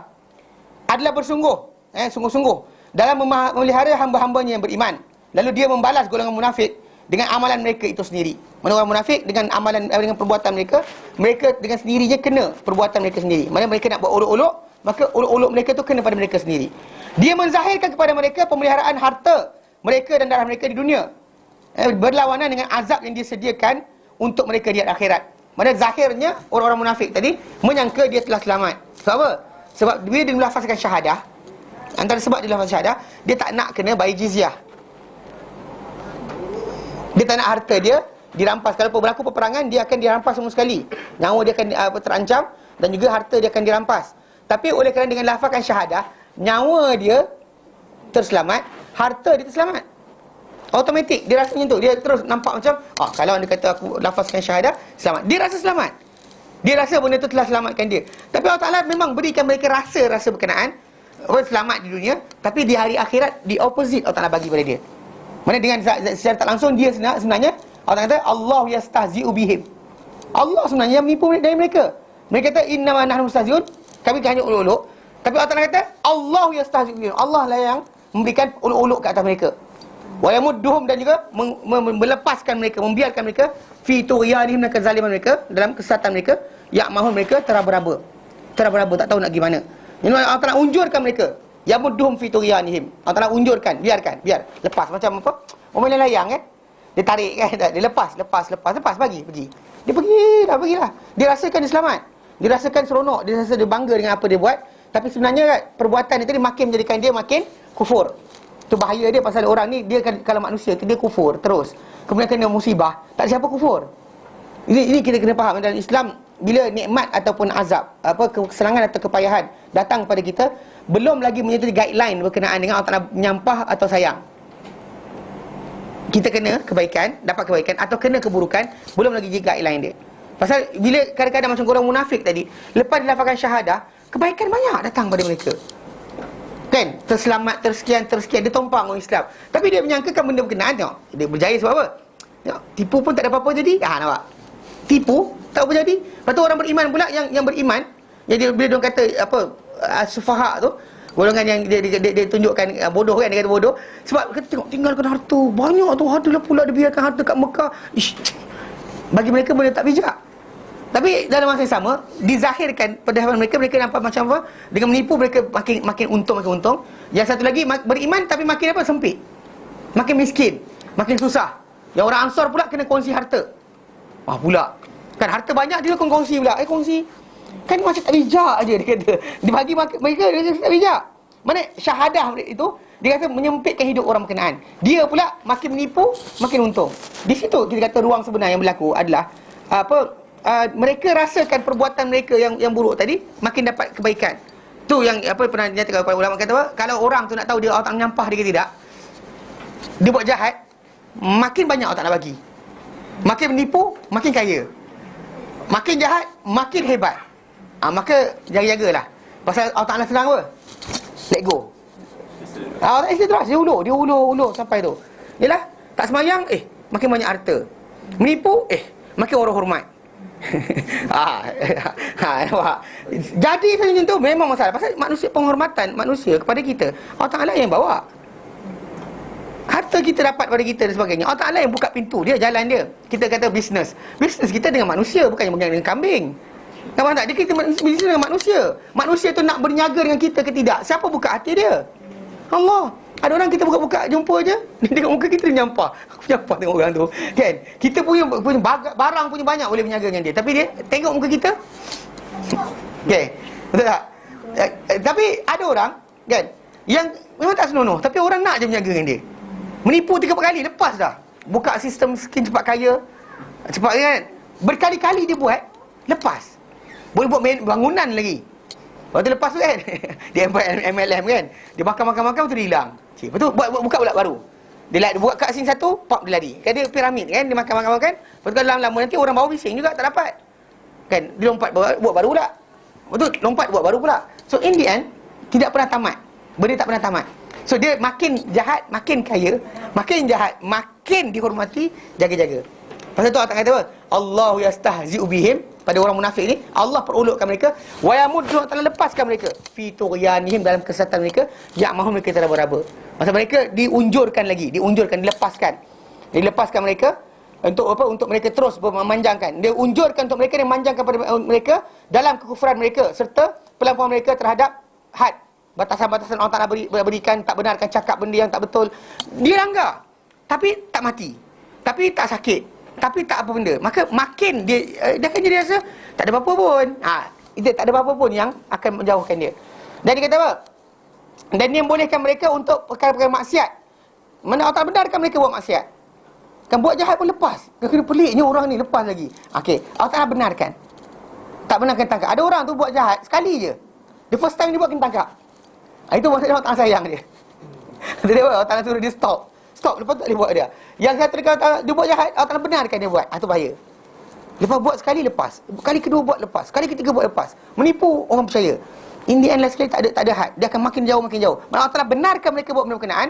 Speaker 1: adalah bersungguh, sungguh-sungguh dalam memelihara hamba-hambanya yang beriman. Lalu dia membalas golongan munafik dengan amalan mereka itu sendiri. Mana orang munafik dengan amalan, dengan perbuatan mereka, mereka dengan sendirinya kena perbuatan mereka sendiri. Mana mereka nak buat olok-olok, maka olok-olok mereka tu kena pada mereka sendiri. Dia menzahirkan kepada mereka pemeliharaan harta mereka dan darah mereka di dunia, berlawanan dengan azab yang disediakan untuk mereka di akhirat. Mana zahirnya orang-orang munafik tadi menyangka dia telah selamat. Sebab apa? Sebab bila dia melafazkan syahadah, antara sebab dia melafazkan syahadah, dia tak nak kena bayar jizyah. Dia tak nak harta dia dirampas. Kalau berlaku peperangan, dia akan dirampas semua sekali. Nyawa dia akan terancam dan juga harta dia akan dirampas. Tapi oleh kerana dengan lafazkan syahadah, nyawa dia terselamat, harta dia terselamat. Automatik dia rasa macam tu. Dia terus nampak macam kalau anda kata aku lafazkan syahadah, selamat. Dia rasa selamat. Dia rasa benda tu telah selamatkan dia. Tapi Allah Ta'ala memang berikan mereka rasa berkenaan selamat di dunia, tapi di hari akhirat di opposite Allah Ta'ala bagi pada dia. Mana dengan secara tak langsung dia sebenarnya Allah kata Allah yastahzi'u bihim. Allah sebenarnya yang menipu dari mereka. Mereka kata innama nahnu mustahzi'un, kami hanya olok-olok. Tapi Allah Ta'ala kata Allah yastahzi'u bihim. Allah lah yang memberikan olok-olok ke atas mereka. Wa yamudduhum, dan juga melepaskan mereka, membiarkan mereka fi tughyanihim, dan kezaliman mereka, dalam kesesatan mereka, ya'mahun, mereka teraba-raba, tak tahu nak gimana. Ini Allah Ta'ala unjurkan mereka, yamudduhum fi tughyanihim. Allah Ta'ala unjurkan, biar lepas macam apa? Orang layang kan? Dia tarik kan, dia lepas, pergi. Dia pergilah. Dia rasakan dia selamat. Dia rasakan seronok, dia rasa dia bangga dengan apa dia buat. Tapi sebenarnya kan, perbuatan dia tadi makin menjadikan dia makin kufur. Itu bahaya dia, pasal orang ni dia kan, kalau manusia dia kufur terus, kemudian kena musibah, tak ada siapa kufur. Ini kita kena faham dalam Islam. Bila nikmat ataupun azab, kesenangan atau kepayahan datang kepada kita, belum lagi menjadi guideline berkenaan dengan Allah Ta'ala menyampah atau sayang. Kita kena kebaikan, dapat kebaikan atau kena keburukan, belum lagi jadi guideline dia. Pasal bila kadang-kadang macam orang munafik tadi, lepas dilafazkan syahadah, kebaikan banyak datang pada mereka kan, terselamat, tersekian, dia tumpang orang Islam. Tapi dia menyangkakan benda berkenaan. Tengok, dia berjaya sebab apa? Tengok, tipu pun tak ada apa-apa jadi. Nampak? Tipu tak apa jadi. Lepas tu orang beriman pula, yang beriman, yang bila dia kata apa, sufaha tu, golongan yang dia tunjukkan bodoh kan, dia kata bodoh. Sebab kata tengok, tinggalkan harta banyak tu, harta lah pula dia biarkan harta kat Mekah. Bagi mereka benda tak bijak. Tapi dalam masa yang sama, dizahirkan pada hadapan mereka nampak macam apa? Dengan menipu mereka makin untung. Yang satu lagi beriman tapi makin apa? Sempit. Makin miskin, makin susah. Yang orang Ansar pula kena kongsi harta. Pula. Kan harta banyak dia kongsi pula. Kongsi. Kan macam tak bijak aja dia kata. Dia bagi mereka dia tak bijak. Mana syahadah itu dia kata menyempitkan hidup orang berkenaan. Dia pula makin menipu, makin untung. Di situ kita kata ruang sebenar yang berlaku adalah mereka rasakan perbuatan mereka yang buruk tadi makin dapat kebaikan. Tu yang pernah dinyatakan para ulama, kata apa? Kalau orang tu nak tahu dia Allah Ta'ala menyampah dia ke tidak, dia buat jahat, makin banyak Allah Ta'ala bagi. Makin menipu, makin kaya. Makin jahat, makin hebat. Maka jaga-jagalah. Pasal Allah Ta'ala senang apa? Let go. Allah Ta'ala istirahat, dia ulur sampai tu. Yalah, tak semayang, makin banyak harta. Menipu, makin orang hormat. Jadi macam tu memang masalah. Pasal manusia, penghormatan manusia kepada kita, Allah Ta'ala yang bawa. Harta kita dapat pada kita dan sebagainya, Allah Ta'ala yang buka pintu, dia jalan dia. Kita kata bisnes kita dengan manusia, bukan dengan kambing. Nampak tak? Dia kita bisnes dengan manusia. Manusia tu nak berniaga dengan kita ke tidak? Siapa buka hati dia? Allah. Ada orang kita buka-buka jumpa je, dia tengok muka kita, dia nyampah. Aku nyampah tengok orang tu, kan? Kita punya barang punya banyak boleh berniaga dengan dia, tapi dia tengok muka kita. Okay, betul tak? Tapi ada orang, kan, yang memang tak senonoh, tapi orang nak je berniaga dengan dia. Menipu 3-4 kali, lepas dah. Buka sistem skin cepat kaya, cepat, kan? Berkali-kali dia buat, lepas. Boleh buat bangunan lagi. Lepas tu lepas tu, kan, dia buat MLM, kan, dia makan tu dia hilang. Lepas tu buka pula baru. Dia buat kat sini satu, pop dia lari. Kan dia piramid, kan, dia makan. Lepas tu lama-lama nanti orang bawa bising juga tak dapat. Kan, dia lompat buat baru pula. Lepas tu lompat buat baru pula. So in the end, tidak pernah tamat. Benda tak pernah tamat. So dia makin jahat, makin kaya, makin jahat, makin dihormati, jaga-jaga. Pasal tu Allah kata apa? Allahu yastahzi'u bihim, pada orang munafik ni, Allah perolokkan mereka, wa yamuddu, Allah lepaskan mereka fi tughyanihim, dalam kesesatan mereka, ya'mahum, mereka teraba-raba. Pasal mereka diunjurkan, dilepaskan mereka untuk apa? Untuk mereka terus memanjangkan. Dia unjurkan untuk mereka, dia manjangkan pada mereka dalam kekufuran mereka serta pelampauan mereka terhadap had, batasan-batasan Allah Ta'ala berikan, tak benarkan cakap benda yang tak betul. Dia langgar, tapi tak mati, tapi tak sakit, tapi tak apa benda. Maka makin dia akan jadi rasa tak ada apa-apa pun. Itu tak ada apa-apa pun yang akan menjauhkan dia. Dan dia kata apa? Dan dia membolehkan mereka untuk perkara-perkara maksiat. Mana Allah Ta'ala benarkan mereka buat maksiat. Kan buat jahat pun lepas. Kena peliknya orang ni lepas lagi. Okey, Allah Ta'ala benarkan. Tak benarkan tangkap. Ada orang tu buat jahat sekali je. The first time dia buat kena tangkap. Itu maksudnya Allah Ta'ala sayang dia. Dia Allah Ta'ala suruh dia stop, lepas tu tak boleh buat dia. Yang kata dia buat jahat, Allah Ta'ala benarkan dia buat. Itu bahaya. Lepas buat sekali, lepas. Kali kedua buat lepas. Kali ketiga buat lepas. Menipu orang percaya. In the end last sekali tak ada had. Dia akan makin jauh. Allah Ta'ala benarkan mereka buat benda berkenaan.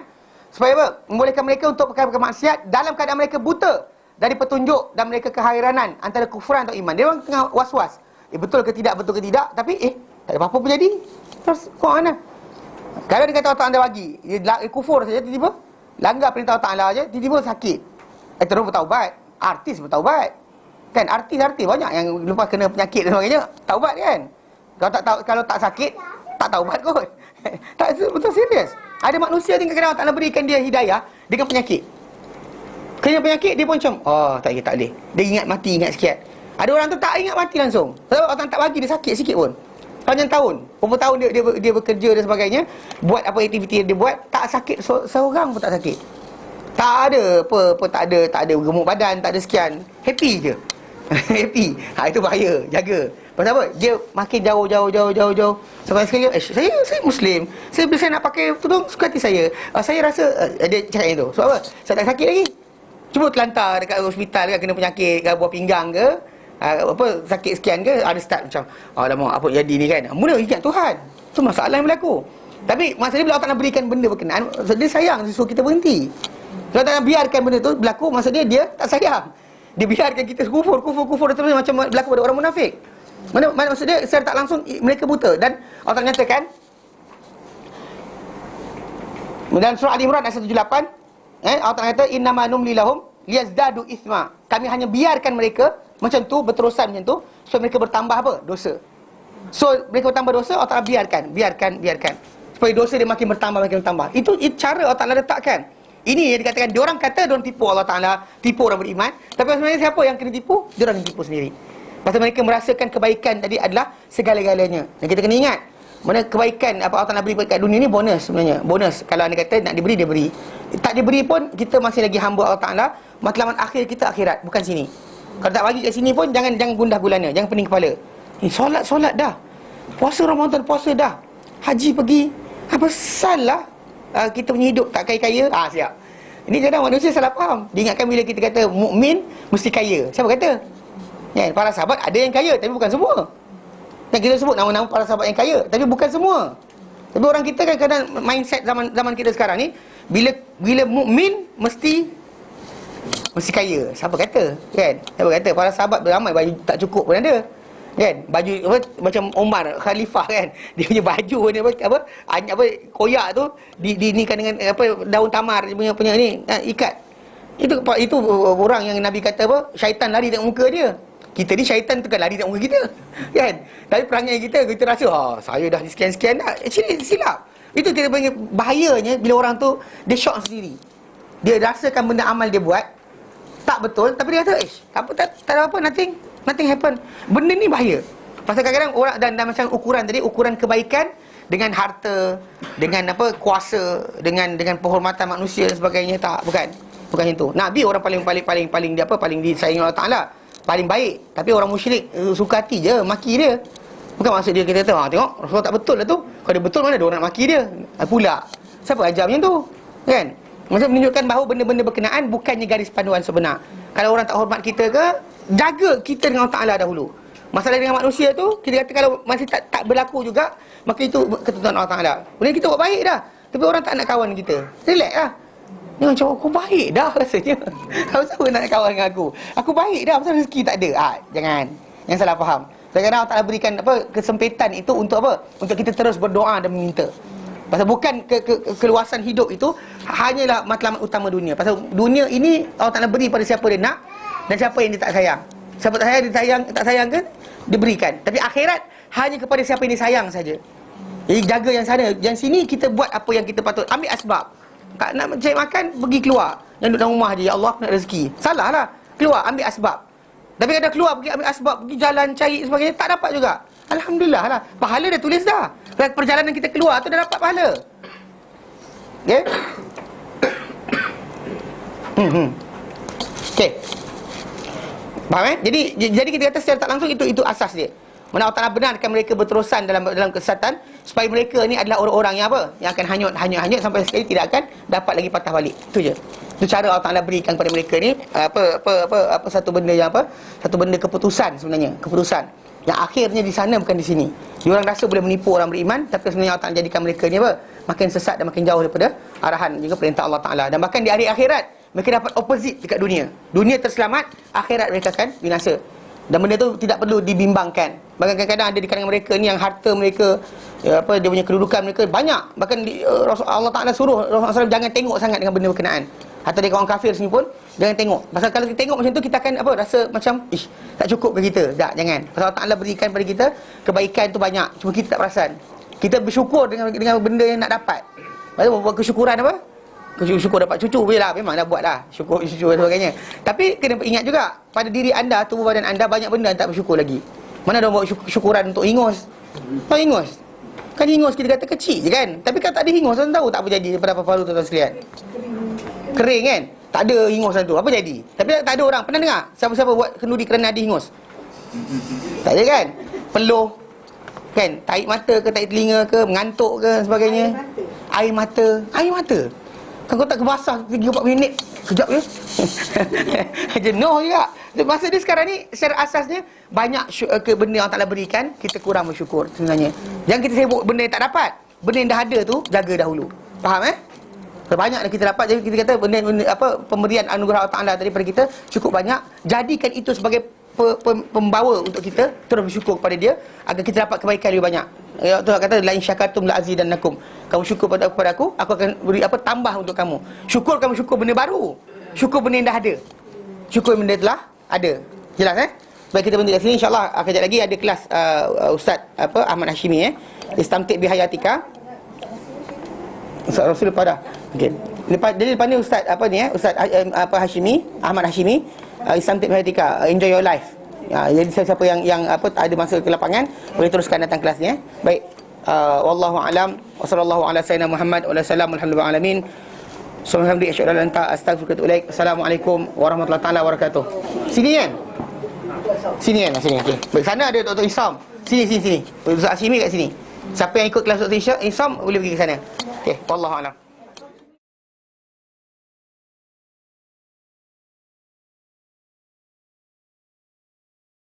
Speaker 1: Supaya apa? Membolehkan mereka untuk perkara-perkara maksiat dalam keadaan mereka buta dari petunjuk, dan mereka kehairanan antara kufuran atau iman. Dia orang tengah was-was. Betul ke tidak, tapi tak ada apa-apa pun jadi. Terus Quran lah. Kalau dia kata Allah Ta'ala bagi, dia kufur saja, tiba-tiba langgar perintah Allah Ta'ala saja, tiba-tiba sakit. Terus bertaubat. Artis bertaubat. Kan, artis banyak yang lepas kena penyakit dan sebagainya, taubat kan. Kalau tak sakit, tak taubat kot. Tak, betul serius. Ada manusia tinggal kadang Allah Ta'ala berikan dia hidayah dengan penyakit. Kena penyakit, dia pun macam, tak boleh. Dia ingat mati, ingat sikit. Ada orang tu tak ingat mati langsung. Sebab Allah Ta'ala tak bagi dia sakit sikit pun. Panjang tahun, berapa tahun dia bekerja dan sebagainya, buat apa aktiviti dia buat, tak sakit seorang pun tak sakit. Tak ada apa tak ada gemuk badan, tak ada sekian. Happy je. Happy. Itu bahaya, jaga. Pasal apa? Dia makin jauh. Sampai sekali, saya Muslim. Bila saya nak pakai tudung, suka hati saya. Saya rasa, dia cakap yang tu. Sebab apa? Saya tak sakit lagi. Cuba terlantar dekat hospital kan, kena penyakit, buah pinggang ke, sakit sekian ke, ada start macam alamak apa jadi ni kan. Mula ingat Tuhan. Tu masalah yang berlaku. Tapi maksudnya bila Allah Ta'ala berikan benda berkenaan, dia sayang, dia suruh kita berhenti. Kalau Allah Ta'ala biarkan benda tu berlaku, maksudnya dia tak sayang. Dia biarkan kita kufur dan terus macam berlaku pada orang munafik. Mana maksudnya secara tak langsung mereka buta. Dan Allah Ta'ala nyatakan dalam surah Ali Imran ayat 178, Allah Ta'ala kata innama numli lahum liyazdadu ithma. Kami hanya biarkan mereka macam tu, berterusan macam tu, supaya mereka bertambah apa? Dosa. So mereka bertambah dosa, Allah Ta'ala biarkan supaya dosa dia makin bertambah. Itu cara Allah Ta'ala letakkan. Ini yang dikatakan, diorang kata diorang tipu Allah Ta'ala, tipu orang beriman. Tapi sebenarnya siapa yang kena tipu? Diorang yang tipu sendiri. Pasal mereka merasakan kebaikan tadi adalah segala-galanya. Dan kita kena ingat, mana kebaikan apa Allah Ta'ala beri kat dunia ni bonus sebenarnya. Bonus. Kalau anda kata nak diberi, dia beri. Tak diberi pun, kita masih lagi hamba Allah Ta'ala. Matlamat akhir kita akhirat, bukan sini. Kalau tak bagi kat sini pun, jangan gundah gulana, jangan pening kepala. Solat dah. Puasa Ramadan, puasa dah. Haji pergi. Apa salah kita punya hidup tak kaya-kaya? Siap. Ini kadang manusia salah faham. Diingatkan bila kita kata mukmin mesti kaya. Siapa kata? Ya, para sahabat ada yang kaya, tapi bukan semua. Dan kita sebut nama-nama para sahabat yang kaya, tapi bukan semua. Tapi orang kita kan kadang mindset zaman kita sekarang ni, bila mukmin mesti kaya. Siapa kata? Kan? Siapa kata? Para sahabat beramai baju tak cukup pun ada. Kan? Baju macam Omar Khalifah kan. Dia punya baju ni koyak tu dinikan dengan daun tamar dia punya ni ikat. Itu orang yang Nabi kata syaitan lari tengok muka dia. Kita ni syaitan tu kan lari nak muka kita, kan? Tapi perangai kita rasa saya dah sekian-sekian dah. Actually silap. Itu kita panggil bahayanya bila orang tu dia shock sendiri. Dia rasakan benda amal dia buat tak betul, tapi dia kata apa tak ada apa, nothing happen. Benda ni bahaya. Pasal kadang-kadang orang dan macam ukuran tadi, ukuran kebaikan dengan harta, dengan apa, kuasa, dengan penghormatan manusia dan sebagainya, tak, bukan itu. Nabi orang paling dia apa, paling disayangi Allah Taala, paling baik. Tapi orang musyrik suka hati je maki dia. Bukan maksud dia kita kata tengok Rasulullah tak betul lah tu. Kalau dia betul, mana ada orang nak maki dia pula. Siapa ajar macam tu, kan? Maksud menunjukkan bahawa benda-benda berkenaan bukannya garis panduan sebenar. Kalau orang tak hormat kita ke, jaga kita dengan Allah Taala dahulu. Masalah dengan manusia tu, kita kata kalau masih tak berlaku juga, maka itu ketentuan Allah Taala. Boleh kita buat baik dah, tapi orang tak nak kawan kita, relax lah. Ni macam aku baik dah rasanya. Kau siapa nak kawan dengan aku? Aku baik dah, pasal rezeki tak ada. Jangan salah faham. Kadang-kadang Allah Taala berikan kesempitan itu untuk apa? Untuk kita terus berdoa dan meminta. Pasal bukan keluasan hidup itu hanyalah matlamat utama dunia. Pasal dunia ini Allah Taala beri pada siapa dia nak dan siapa yang dia tak sayang. Siapa tak sayang, dia sayang, tak sayang kan, diberikan. Tapi akhirat hanya kepada siapa yang disayang saja. Jadi jaga yang sana. Yang sini kita buat apa yang kita patut. Ambil asbab. Tak nak cari makan, pergi keluar. Yang duduk dalam rumah je, ya Allah nak rezeki. Salah lah. Keluar, ambil asbab. Tapi kalau keluar, pergi ambil asbab, pergi jalan, cari sebagainya, tak dapat juga. Alhamdulillah lah. Pahala dah tulis dah. Perjalanan kita keluar tu dah dapat pahala. Okay? Okay. Faham Jadi kita kata secara tak langsung itu asas dia. Mana Allah Ta'ala benarkan mereka berterusan dalam kesesatan, supaya mereka ni adalah orang-orang yang apa? Yang akan hanyut sampai sekali tidak akan dapat lagi patah balik. Itu je. Itu cara Allah Ta'ala berikan kepada mereka ni apa satu benda yang apa? Satu benda keputusan sebenarnya, keputusan yang akhirnya di sana bukan di sini. Diorang rasa boleh menipu orang beriman, tapi sebenarnya Allah Ta'ala jadikan mereka ni apa? Makin sesat dan makin jauh daripada arahan juga perintah Allah Ta'ala. Dan bahkan di hari akhirat mereka dapat opposite dekat dunia. Dunia terselamat, akhirat mereka akan binasa. Dan benda tu tidak perlu dibimbangkan. Bahkan kadang-kadang ada di kalangan mereka ni yang harta mereka, dia punya kedudukan mereka banyak. Bahkan Allah Ta'ala suruh Rasulullah SAW jangan tengok sangat dengan benda berkenaan. Hatta dia kawan kafir sini pun jangan tengok. Pasal kalau kita tengok macam tu, kita akan rasa macam tak cukup ke kita. Tak, jangan. Pasal Allah Ta'ala berikan pada kita kebaikan tu banyak, cuma kita tak perasan. Kita bersyukur dengan benda yang nak dapat. Maksudnya buat kesyukuran apa? Syukur dapat cucu je lah. Memang dah buat lah syukur dan sebagainya. Tapi kena ingat juga, pada diri anda, tubuh badan anda, banyak benda yang tak bersyukur lagi. Mana ada buat syukuran untuk hingus? Tak hingus. Kan hingus kita kata kecil je kan. Tapi kalau tak ada hingus, tuan tahu tak apa jadi daripada paru tuan sekalian? Kering kan? Tak ada hingusan tu, apa jadi? Tapi tak ada orang, pernah dengar siapa-siapa buat kenduri kerana ada hingus? Tak ada kan? Peluh kan? Tarik mata ke, tarik telinga ke, mengantuk ke sebagainya. Air mata. Kan kau tak kebasah 3-4 minit, kejap je. Jenuh juga. Masa dia sekarang ni, secara asasnya banyak benda yang Allah Ta'ala berikan, kita kurang bersyukur sebenarnya. Jangan kita sibuk benda yang tak dapat. Benda yang dah ada tu, jaga dahulu. Faham Banyak dah kita dapat. Jadi kita kata benda pemberian anugerah Allah Ta'ala tadi pada kita cukup banyak. Jadikan itu sebagai pembawa untuk kita terus bersyukur kepada dia, agar kita dapat kebaikan lebih banyak. Ya, Tuhan kata la in syakartum la azidannakum. Kamu syukur kepada aku akan beri tambah untuk kamu. Syukur kamu syukur benda baru. Syukur benda yang dah ada. Syukur benda telah ada. Jelas Baik, kita berhenti kat sini, insya-Allah kejap lagi ada kelas Ustaz Ahmad Hashimi Istamtik bihayatika. Ustaz Rasul pada. Okey. Jadi lepas ni Ustaz Ustaz Hashimi, Ahmad Hashimi, Istamtik bihayatika, enjoy your life. Jadi siapa yang ada masa ke lapangan boleh teruskan datang kelas ni Baik. Wallahu alam wa sallallahu ala sayyidina Muhammad wa sallam alhamdulillah alamin. Subhanallah asyhadu an la ilaha illa anta astaghfiruka wa atubu ilaik. Assalamualaikum warahmatullahi taala wabarakatuh. Sini kan? Sini. Okey. Baik, sana ada Dr. Isam. Sini. Ustaz Hashimi kat sini. Siapa yang ikut kelas Dr. Isam boleh pergi ke sana. Okey, wallahu alam.